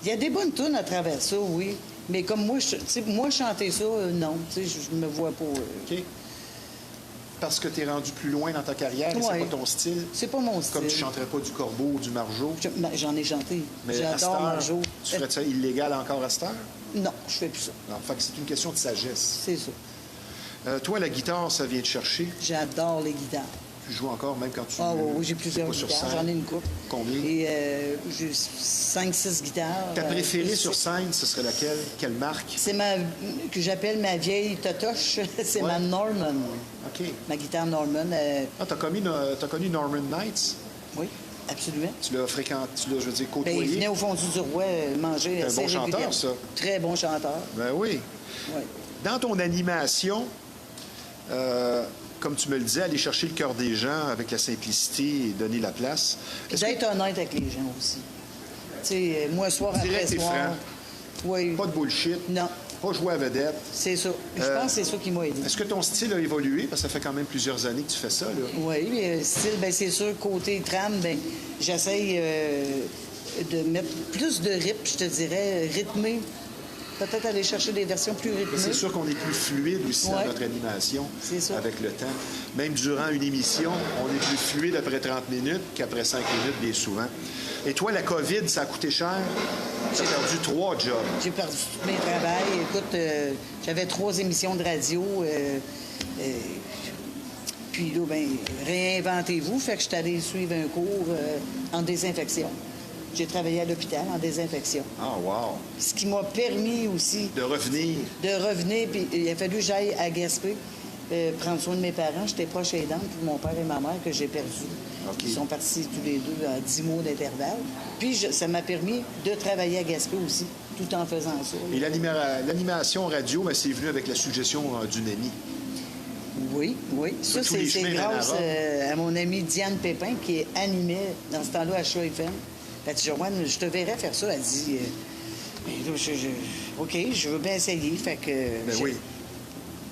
Il y a des bonnes tunes à travers ça, oui. Mais comme moi, moi chanter ça, non. Je me vois pas. OK. Parce que tu es rendu plus loin dans ta carrière et c'est pas ton style. C'est pas mon style. Comme tu chanterais pas du Corbeau ou du Margeau. J'en ai chanté. Mais j'adore Margeau. Tu ferais ça illégal encore à cette heure? Non, je fais plus ça. Non, fait que c'est une question de sagesse. C'est ça. Toi, la guitare, ça vient te chercher. J'adore les guitares. Tu joues encore, même quand tu... Ah oui, j'ai plusieurs pas sur guitares. scène. J'en ai une couple. Combien? Et j'ai 5-6 guitares. Ta préférée sur scène, ce serait laquelle? Quelle marque? C'est que j'appelle ma vieille totoche. C'est Ouais. ma Norman. OK. Ma guitare Norman. Ah, t'as connu Norman Knights? Oui, absolument. Tu l'as fréquenté, je veux dire, Ben, il côtoyé? venait au fond du roi manger C'est un assez bon chanteur, régulièrement. ça. Très bon chanteur. Ben oui. Oui. Dans ton animation, comme tu me le disais, aller chercher le cœur des gens avec la simplicité et donner la place. Puis Est-ce que- d'être honnête avec les gens aussi. Tu sais, moi, soir Direct après et soir. franc. Oui. Pas de bullshit. Non, Pas jouer à vedette. c'est ça. Je pense que c'est ça qui m'a aidé. Est-ce que ton style a évolué? Parce que ça fait quand même plusieurs années que tu fais ça, là. Oui, style, ben c'est sûr, côté trame, ben j'essaye de mettre plus de rythme, je te dirais, rythmé. Peut-être aller chercher des versions plus Mais rythmées. c'est sûr qu'on est plus fluide aussi dans Ouais. notre animation C'est ça. avec le temps. Même durant une émission, on est plus fluide après 30 minutes qu'après 5 minutes, bien souvent. Et toi, la COVID, ça a coûté cher. Tu as perdu 3 jobs. J'ai perdu tous mes travails. Écoute, j'avais 3 émissions de radio. Puis là, ben, réinventez-vous. Fait que je suis allée suivre un cours en désinfection. J'ai travaillé à l'hôpital en désinfection. Ah, wow. Ce qui m'a permis aussi De revenir. de revenir. Puis il a fallu que j'aille à Gaspé prendre soin de mes parents. J'étais proche aidante pour mon père et ma mère que j'ai perdus. OK. Ils sont partis tous les deux à 10 mois d'intervalle. Puis ça m'a permis de travailler à Gaspé aussi, tout en faisant ça. Et l'animation radio, ben, c'est venu avec la suggestion d'une amie. Oui, oui. Ça, tous les c'est chemins grâce mènent à Rome. à mon amie Diane Pépin qui animait dans ce temps-là à Choix FM. Elle a dit, Joanne, je te verrais faire ça. Elle dit, ben là, OK, je veux bien essayer. Fait que Ben oui.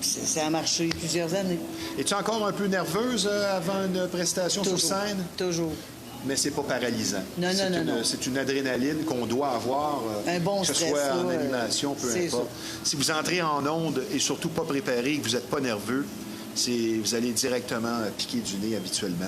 ça a marché plusieurs années. Es-tu encore un peu nerveuse avant une prestation sur Toujours. scène? Toujours. Mais c'est pas paralysant. Non, non, C'est non, une- non. C'est une adrénaline qu'on doit avoir, Un bon que ce stress, soit en là, animation, peu c'est importe. Si vous entrez en onde et surtout pas préparé, que vous n'êtes pas nerveux, vous allez directement piquer du nez habituellement.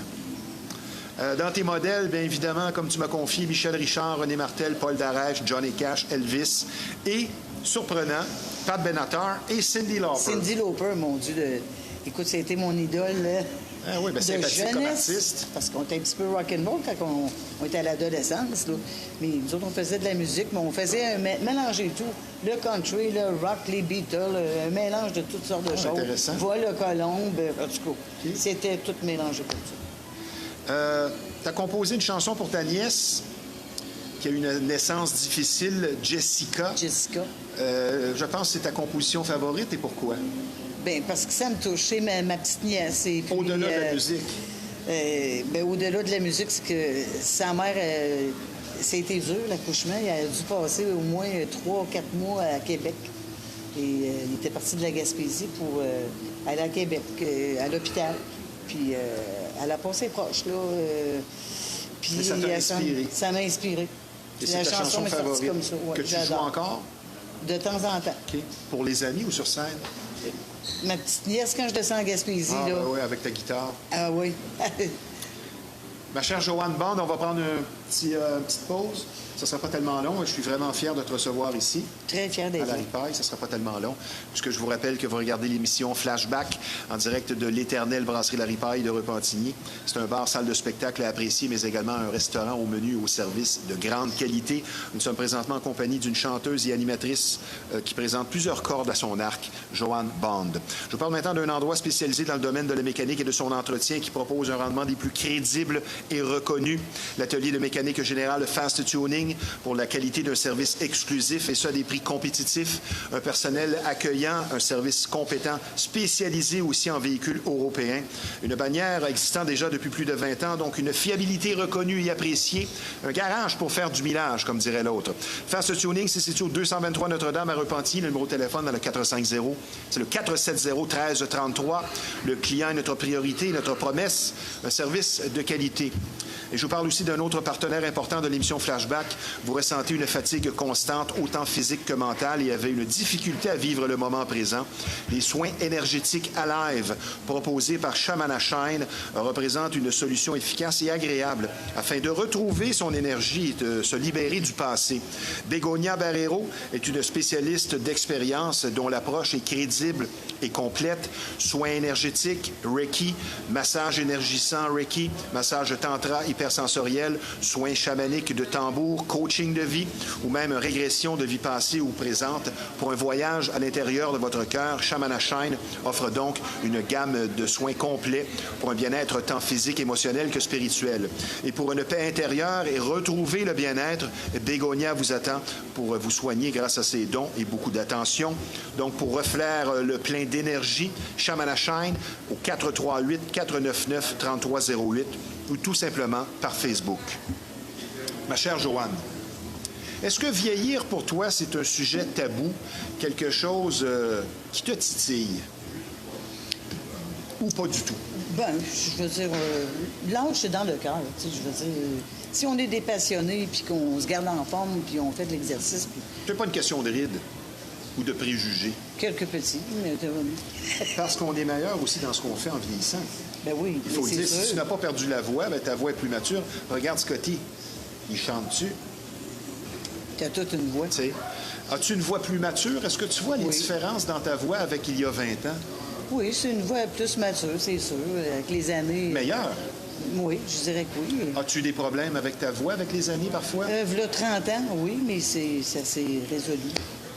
Dans tes modèles, bien évidemment, comme tu m'as confié, Michel Richard, René Martel, Paul Darèche, Johnny Cash, Elvis et, surprenant, Pat Benatar et Cyndi Lauper. Cyndi Lauper, mon Dieu. Écoute, ça a été mon idole là, Ah oui, ben, de sympathique comme jeunesse. artiste. Parce qu'on était un petit peu rock'n'roll quand on était à l'adolescence. Là. Mais nous autres, on faisait de la musique, mais on faisait mélanger tout. Le country, le rock, les Beatles, un mélange de toutes sortes de choses. intéressant. Voilà, Colombe, en tout cas. C'était tout mélangé comme ça. Tu as composé une chanson pour ta nièce qui a eu une naissance difficile, Jessica. Jessica. Je pense que c'est ta composition favorite et pourquoi? Bien, parce que ça me touche. C'est ma petite nièce. Et puis, Au-delà de la musique. Au-delà de la musique, c'est que sa mère, c'était dur, l'accouchement. Il a dû passer au moins 3-4 mois à Québec. Et il était parti de la Gaspésie pour aller à Québec, à l'hôpital. Puis elle a passé proche, là. Puis Mais ça t'a inspiré. Ça m'a inspiré. Et La c'est ta chanson m'est sortie favorite comme ça. Ouais, que tu joues j'adore. encore? De temps en temps. OK. Pour les amis ou sur scène? Ma petite nièce, quand je descends en Gaspésie, Ah, là. ben oui, avec ta guitare. Ah oui. Ma chère Joanne Bond, on va prendre une petite pause. Ça ne sera pas tellement long. Je suis vraiment fier de te recevoir ici. Très fière À d'être la là. ripaille, ça ne sera pas tellement long. Puisque je vous rappelle que vous regardez l'émission Flashback en direct de l'éternelle brasserie La Ripaille de Repentigny. C'est un bar, salle de spectacle à apprécier, mais également un restaurant au menu et au service de grande qualité. Nous sommes présentement en compagnie d'une chanteuse et animatrice qui présente plusieurs cordes à son arc, Joanne Bond. Je vous parle maintenant d'un endroit spécialisé dans le domaine de la mécanique et de son entretien qui propose un rendement des plus crédibles et reconnus. L'atelier de mécanique générale Fast Tuning pour la qualité d'un service exclusif et ça à des prix compétitifs, un personnel accueillant, un service compétent, spécialisé aussi en véhicules européens, une bannière existant déjà depuis plus de 20 ans, donc une fiabilité reconnue et appréciée, un garage pour faire du millage, comme dirait l'autre. Fast Tuning, c'est situé au 223 Notre-Dame à Repentigny, le numéro de téléphone dans le 450, c'est le 470-1333. Le client est notre priorité, notre promesse, un service de qualité. Et je vous parle aussi d'un autre partenaire partenaire important de l'émission Flashback, vous ressentez une fatigue constante, autant physique que mentale, et avez une difficulté à vivre le moment présent, les soins énergétiques Alive proposés par Shamana Shine représentent une solution efficace et agréable afin de retrouver son énergie et de se libérer du passé. Bégonia Barrero est une spécialiste d'expérience dont l'approche est crédible et complète. Soins énergétiques, Reiki, massage énergisant Reiki, massage tantra hypersensoriel, soins chamaniques de tambour, coaching de vie ou même régression de vie passée ou présente. Pour un voyage à l'intérieur de votre cœur, Shamana Shine offre donc une gamme de soins complets pour un bien-être tant physique, émotionnel que spirituel. Et pour une paix intérieure et retrouver le bien-être, Bégonia vous attend pour vous soigner grâce à ses dons et beaucoup d'attention. Donc, pour refaire le plein d'énergie, Shamana Shine au 438-499-3308 ou tout simplement par Facebook. Ma chère Joanne, est-ce que vieillir pour toi, c'est un sujet tabou, quelque chose qui te titille? Ou pas du tout? Ben, je veux dire, l'âge, c'est dans le cœur. Je veux dire, si on est des passionnés, puis qu'on se garde en forme, puis on fait de l'exercice, puis... C'est pas une question de rides ou de préjugés. Quelques petits, mais... Parce qu'on est meilleur aussi dans ce qu'on fait en vieillissant. Ben oui, Il faut le dire, sûr. si tu n'as pas perdu la voix, ben ta voix est plus mature. Regarde Scotty, il chante-tu? Tu as toute une voix. Tu sais, as-tu une voix plus mature? Est-ce que tu vois les différences dans ta voix avec il y a 20 ans? Oui, c'est une voix plus mature, c'est sûr. Avec les années... Meilleure? Oui, je dirais que oui. As-tu des problèmes avec ta voix avec les années parfois? V'là 30 ans, oui, mais ça s'est résolu.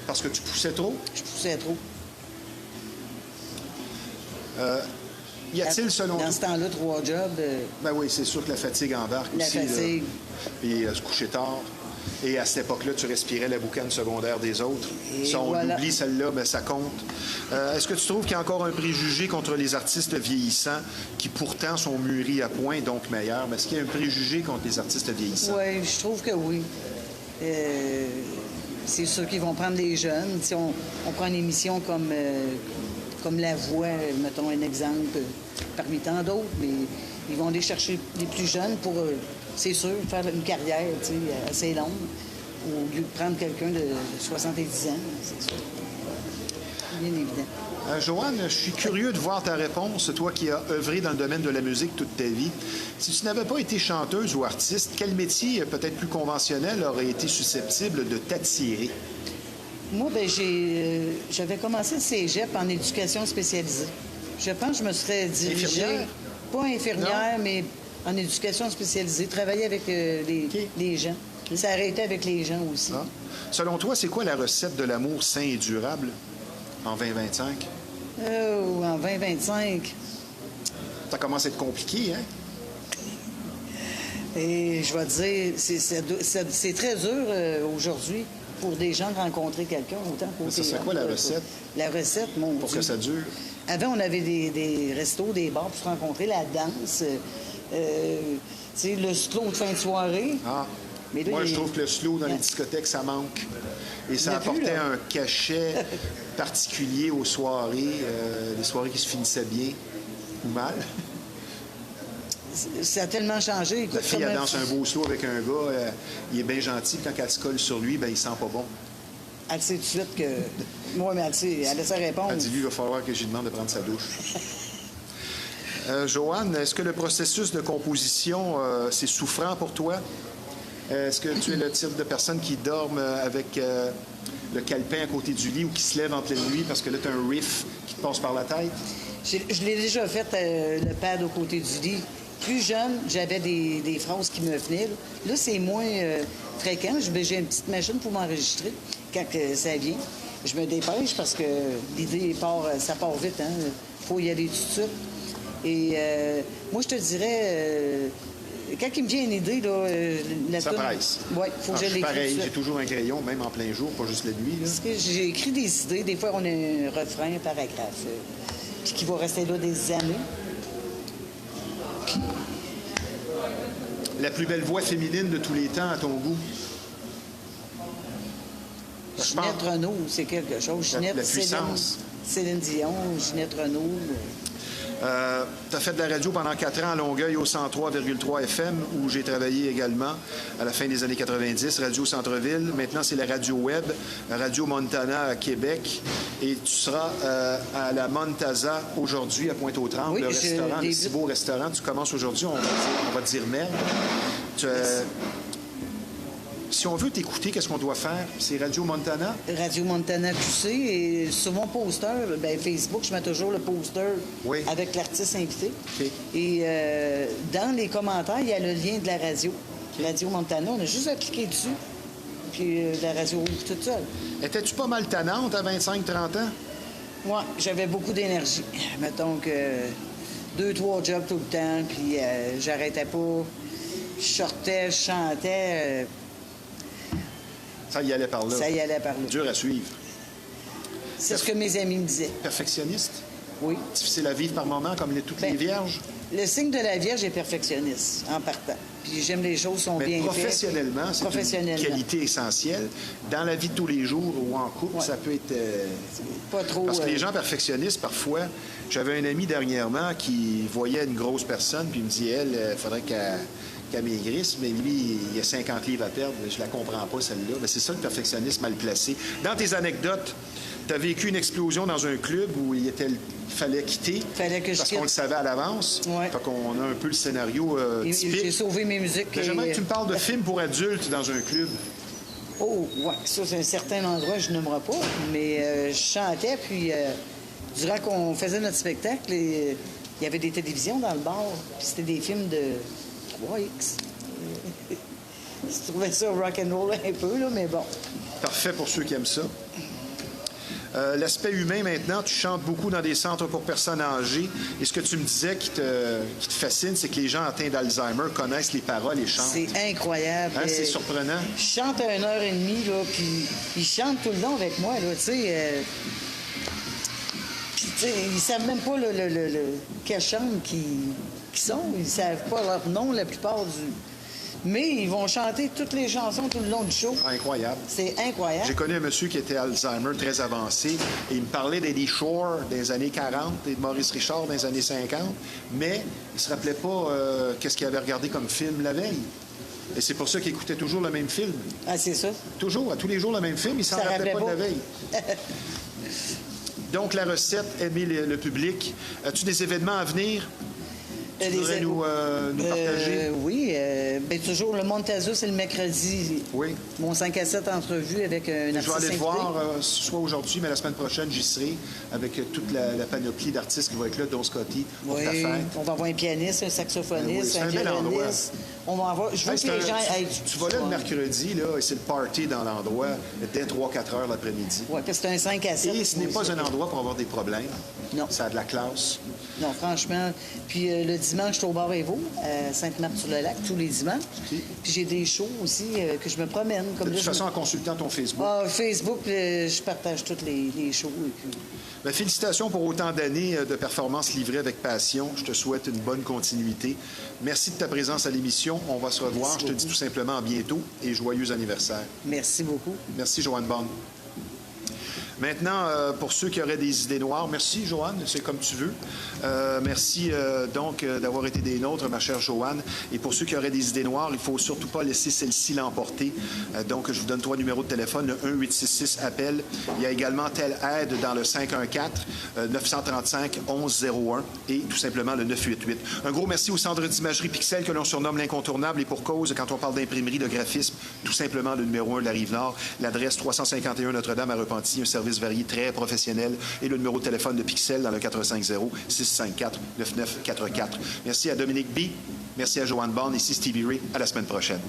Parce que tu poussais trop? Je poussais trop. Y a-t-il, selon Dans toi... ce temps-là, 3 jobs... Ben oui, c'est sûr que la fatigue embarque La aussi. fatigue. Puis se coucher tard. Et à cette époque-là, tu respirais la boucane secondaire des autres. Et Si on voilà. oublie celle-là, ben, ça compte. Est-ce que tu trouves qu'il y a encore un préjugé contre les artistes vieillissants qui pourtant sont mûris à point, donc meilleurs? Mais est-ce qu'il y a un préjugé contre les artistes vieillissants? Oui, je trouve que oui. C'est sûr qu'ils vont prendre les jeunes. Si on prend une émission comme La Voix, mettons un exemple, parmi tant d'autres, mais ils vont aller chercher les plus jeunes pour, c'est sûr, faire une carrière assez longue, au lieu de prendre quelqu'un de 70 ans, c'est sûr. Bien évident. Joanne, je suis curieux de voir ta réponse, toi qui as œuvré dans le domaine de la musique toute ta vie. Si tu n'avais pas été chanteuse ou artiste, quel métier, peut-être plus conventionnel, aurait été susceptible de t'attirer? Moi, ben j'avais commencé le cégep en éducation spécialisée. Je pense que je me serais dirigée... Infirmière? Pas infirmière, mais en éducation spécialisée. Travailler avec les gens. Ça aurait été avec les gens aussi. Ah. Selon toi, c'est quoi la recette de l'amour sain et durable en 2025? En 2025. Ça commence à être compliqué, hein? Et je vais te dire, c'est très dur aujourd'hui pour des gens de rencontrer quelqu'un. Autant Ça serait quoi la recette? La recette, mon Pour Dieu. que ça dure? Avant, on avait des restos, des bars pour se rencontrer, la danse, tu sais, le slow de fin de soirée. Ah. Mais là, Moi, je trouve que le slow dans les discothèques, ça manque. Et ça Il y en a plus, apportait là. un cachet particulier aux soirées, les soirées qui se finissaient bien ou mal. Ça a tellement changé. Écoute, La fille, elle comment- danse un beau slow avec un gars, il est bien gentil, puis quand elle se colle sur lui, ben il sent pas bon. Elle sait tout de suite que... Moi, mais elle laisse répondre. Elle dit, lui, il va falloir que j'y demande de prendre sa douche. Joanne, est-ce que le processus de composition, c'est souffrant pour toi? Est-ce que tu es le type de personne qui dorme avec le calepin à côté du lit ou qui se lève en pleine nuit parce que là, tu as un riff qui te passe par la tête? Je l'ai déjà fait, le pad au côté du lit. Plus jeune, j'avais des phrases qui me venaient. Là, c'est moins fréquent. J'ai une petite machine pour m'enregistrer quand ça vient. Je me dépêche parce que l'idée ça part vite. Il faut y aller tout de suite. Et moi, je te dirais, quand il me vient une idée, la Ça toune- presse. Oui, il faut que je Je suis l'écrive. pareil, tout de j'ai suite. toujours un crayon, même en plein jour, pas juste la nuit. Là. Parce que j'ai écrit des idées. Des fois, on a un refrain, un paragraphe, puis qui va rester là des années. La plus belle voix féminine de tous les temps, à ton goût? Je pense- Ginette Renault, c'est quelque chose. Ginette, la puissance. Céline Dion, Ginette Renault. Tu as fait de la radio pendant 4 ans à Longueuil au 103,3 FM, où j'ai travaillé également à la fin des années 90, Radio Centre-Ville. Maintenant, c'est la radio web, Radio Montana à Québec. Et tu seras à la Montasa aujourd'hui à Pointe-aux-Trembles, Oui, le restaurant, le si beau restaurant. Tu commences aujourd'hui, on va te dire merde. Si on veut t'écouter, qu'est-ce qu'on doit faire? C'est Radio Montana? Radio Montana QC. Et sur mon poster, ben Facebook, je mets toujours le poster avec l'artiste invité. Okay. Et dans les commentaires, il y a le lien de la radio. Radio Montana, on a juste à cliquer dessus. Puis la radio ouvre toute seule. Étais-tu pas mal tannante à 25-30 ans? Moi, j'avais beaucoup d'énergie. Mettons que 2-3 jobs tout le temps, puis j'arrêtais pas. Je sortais, je chantais. Ça y allait par là. Ça y allait par là. Dur à suivre. C'est ce que mes amis me disaient. Perfectionniste? Oui. Difficile à vivre par moment, comme toutes les vierges? Le signe de la Vierge est perfectionniste, en partant. Puis j'aime les choses sont bien faites. Professionnellement, c'est une qualité essentielle. Dans la vie de tous les jours ou en couple, ça peut être... pas trop... Parce que les gens perfectionnistes, parfois... J'avais un ami dernièrement qui voyait une grosse personne, puis il me dit, il faudrait qu'elle maigrisse, mais lui, il a 50 livres à perdre. Je la comprends pas, celle-là. Mais c'est ça, le perfectionnisme mal placé. Dans tes anecdotes, tu as vécu une explosion dans un club où il fallait quitter. Fallait que je parce quitte. qu'on le savait à l'avance. Ouais. Fait qu'on a un peu le scénario typique. J'ai sauvé mes musiques. J'aimerais que tu me parles de films pour adultes dans un club. Oh, ouais. Ça, c'est un certain endroit, je n'aimerais pas. Mais je chantais, puis durant qu'on faisait notre spectacle, il y avait des télévisions dans le bar. Puis c'était des films de 3X. Je trouvais ça rock'n'roll un peu, là, mais bon. Parfait pour ceux qui aiment ça. L'aspect humain, maintenant, tu chantes beaucoup dans des centres pour personnes âgées. Et ce que tu me disais qui te fascine, c'est que les gens atteints d'Alzheimer connaissent les paroles et chantent. C'est incroyable. Hein, c'est surprenant. Je chante à 1h30, là, puis ils chantent tout le long avec moi, là, tu sais. Puis, tu sais, ils savent même pas quelle chambre qu'ils sont. Ils savent pas leur nom, la plupart du... Mais ils vont chanter toutes les chansons tout le long du show. Incroyable. C'est incroyable. J'ai connu un monsieur qui était Alzheimer très avancé et il me parlait d'Eddie Shore des années 40 et de Maurice Richard des années 50, mais il se rappelait pas qu'est-ce qu'il avait regardé comme film la veille. Et c'est pour ça qu'il écoutait toujours le même film. Ah, c'est ça? Toujours, à tous les jours le même film, il s'en rappelait pas de la veille. Donc, la recette, aimer le public. As-tu des événements à venir? Tu voudrais nous partager? Oui. Bien, toujours, le Montazou, c'est le mercredi. Oui. Mon 5 à 7 entrevue avec un artiste Je vais aller te invité. voir, soit aujourd'hui, mais la semaine prochaine, j'y serai, avec toute la panoplie d'artistes qui vont être là, dont Scotty, pour ta fête. On va avoir un pianiste, un saxophoniste, Ben oui, c'est un bel endroit. violoniste. On va avoir... Je veux que les gens aillent du Tu vas là le mercredi, là, et c'est le party dans l'endroit dès 3-4 heures l'après-midi. Oui, parce que c'est un 5 à 7. Et ce n'est pas un endroit pour avoir des problèmes. Non. Ça a de la classe. Non, franchement. Puis le dimanche, je suis au Bar Évo, à Sainte-Marthe-sur-le-Lac, tous les dimanches. Okay. Puis j'ai des shows aussi que je me promène. Comme De toute là, façon, en consultant ton Facebook. Facebook, je partage tous les shows. Et puis... Bien, félicitations pour autant d'années de performances livrées avec passion. Je te souhaite une bonne continuité. Merci de ta présence à l'émission. On va se revoir. Merci Je te dis tout simplement à bientôt et joyeux anniversaire. Merci beaucoup. Merci, Joanne Bond. Maintenant, pour ceux qui auraient des idées noires, merci, Joanne, c'est comme tu veux. Merci donc d'avoir été des nôtres, ma chère Joanne. Et pour ceux qui auraient des idées noires, il ne faut surtout pas laisser celle-ci l'emporter. Donc, je vous donne 3 numéros de téléphone, le 1-866-APPEL. Il y a également telle aide dans le 514-935-1101 et tout simplement le 988. Un gros merci au Centre d'imagerie Pixel que l'on surnomme l'incontournable et pour cause, quand on parle d'imprimerie, de graphisme, tout simplement le numéro 1 de la Rive-Nord, l'adresse 351 Notre-Dame à Repentigny, un service varié très professionnel et le numéro de téléphone de Pixel dans le 450-654-9944. Merci à Dominique B. Merci à Joanne Bond. Ici Stevie Ray. À la semaine prochaine.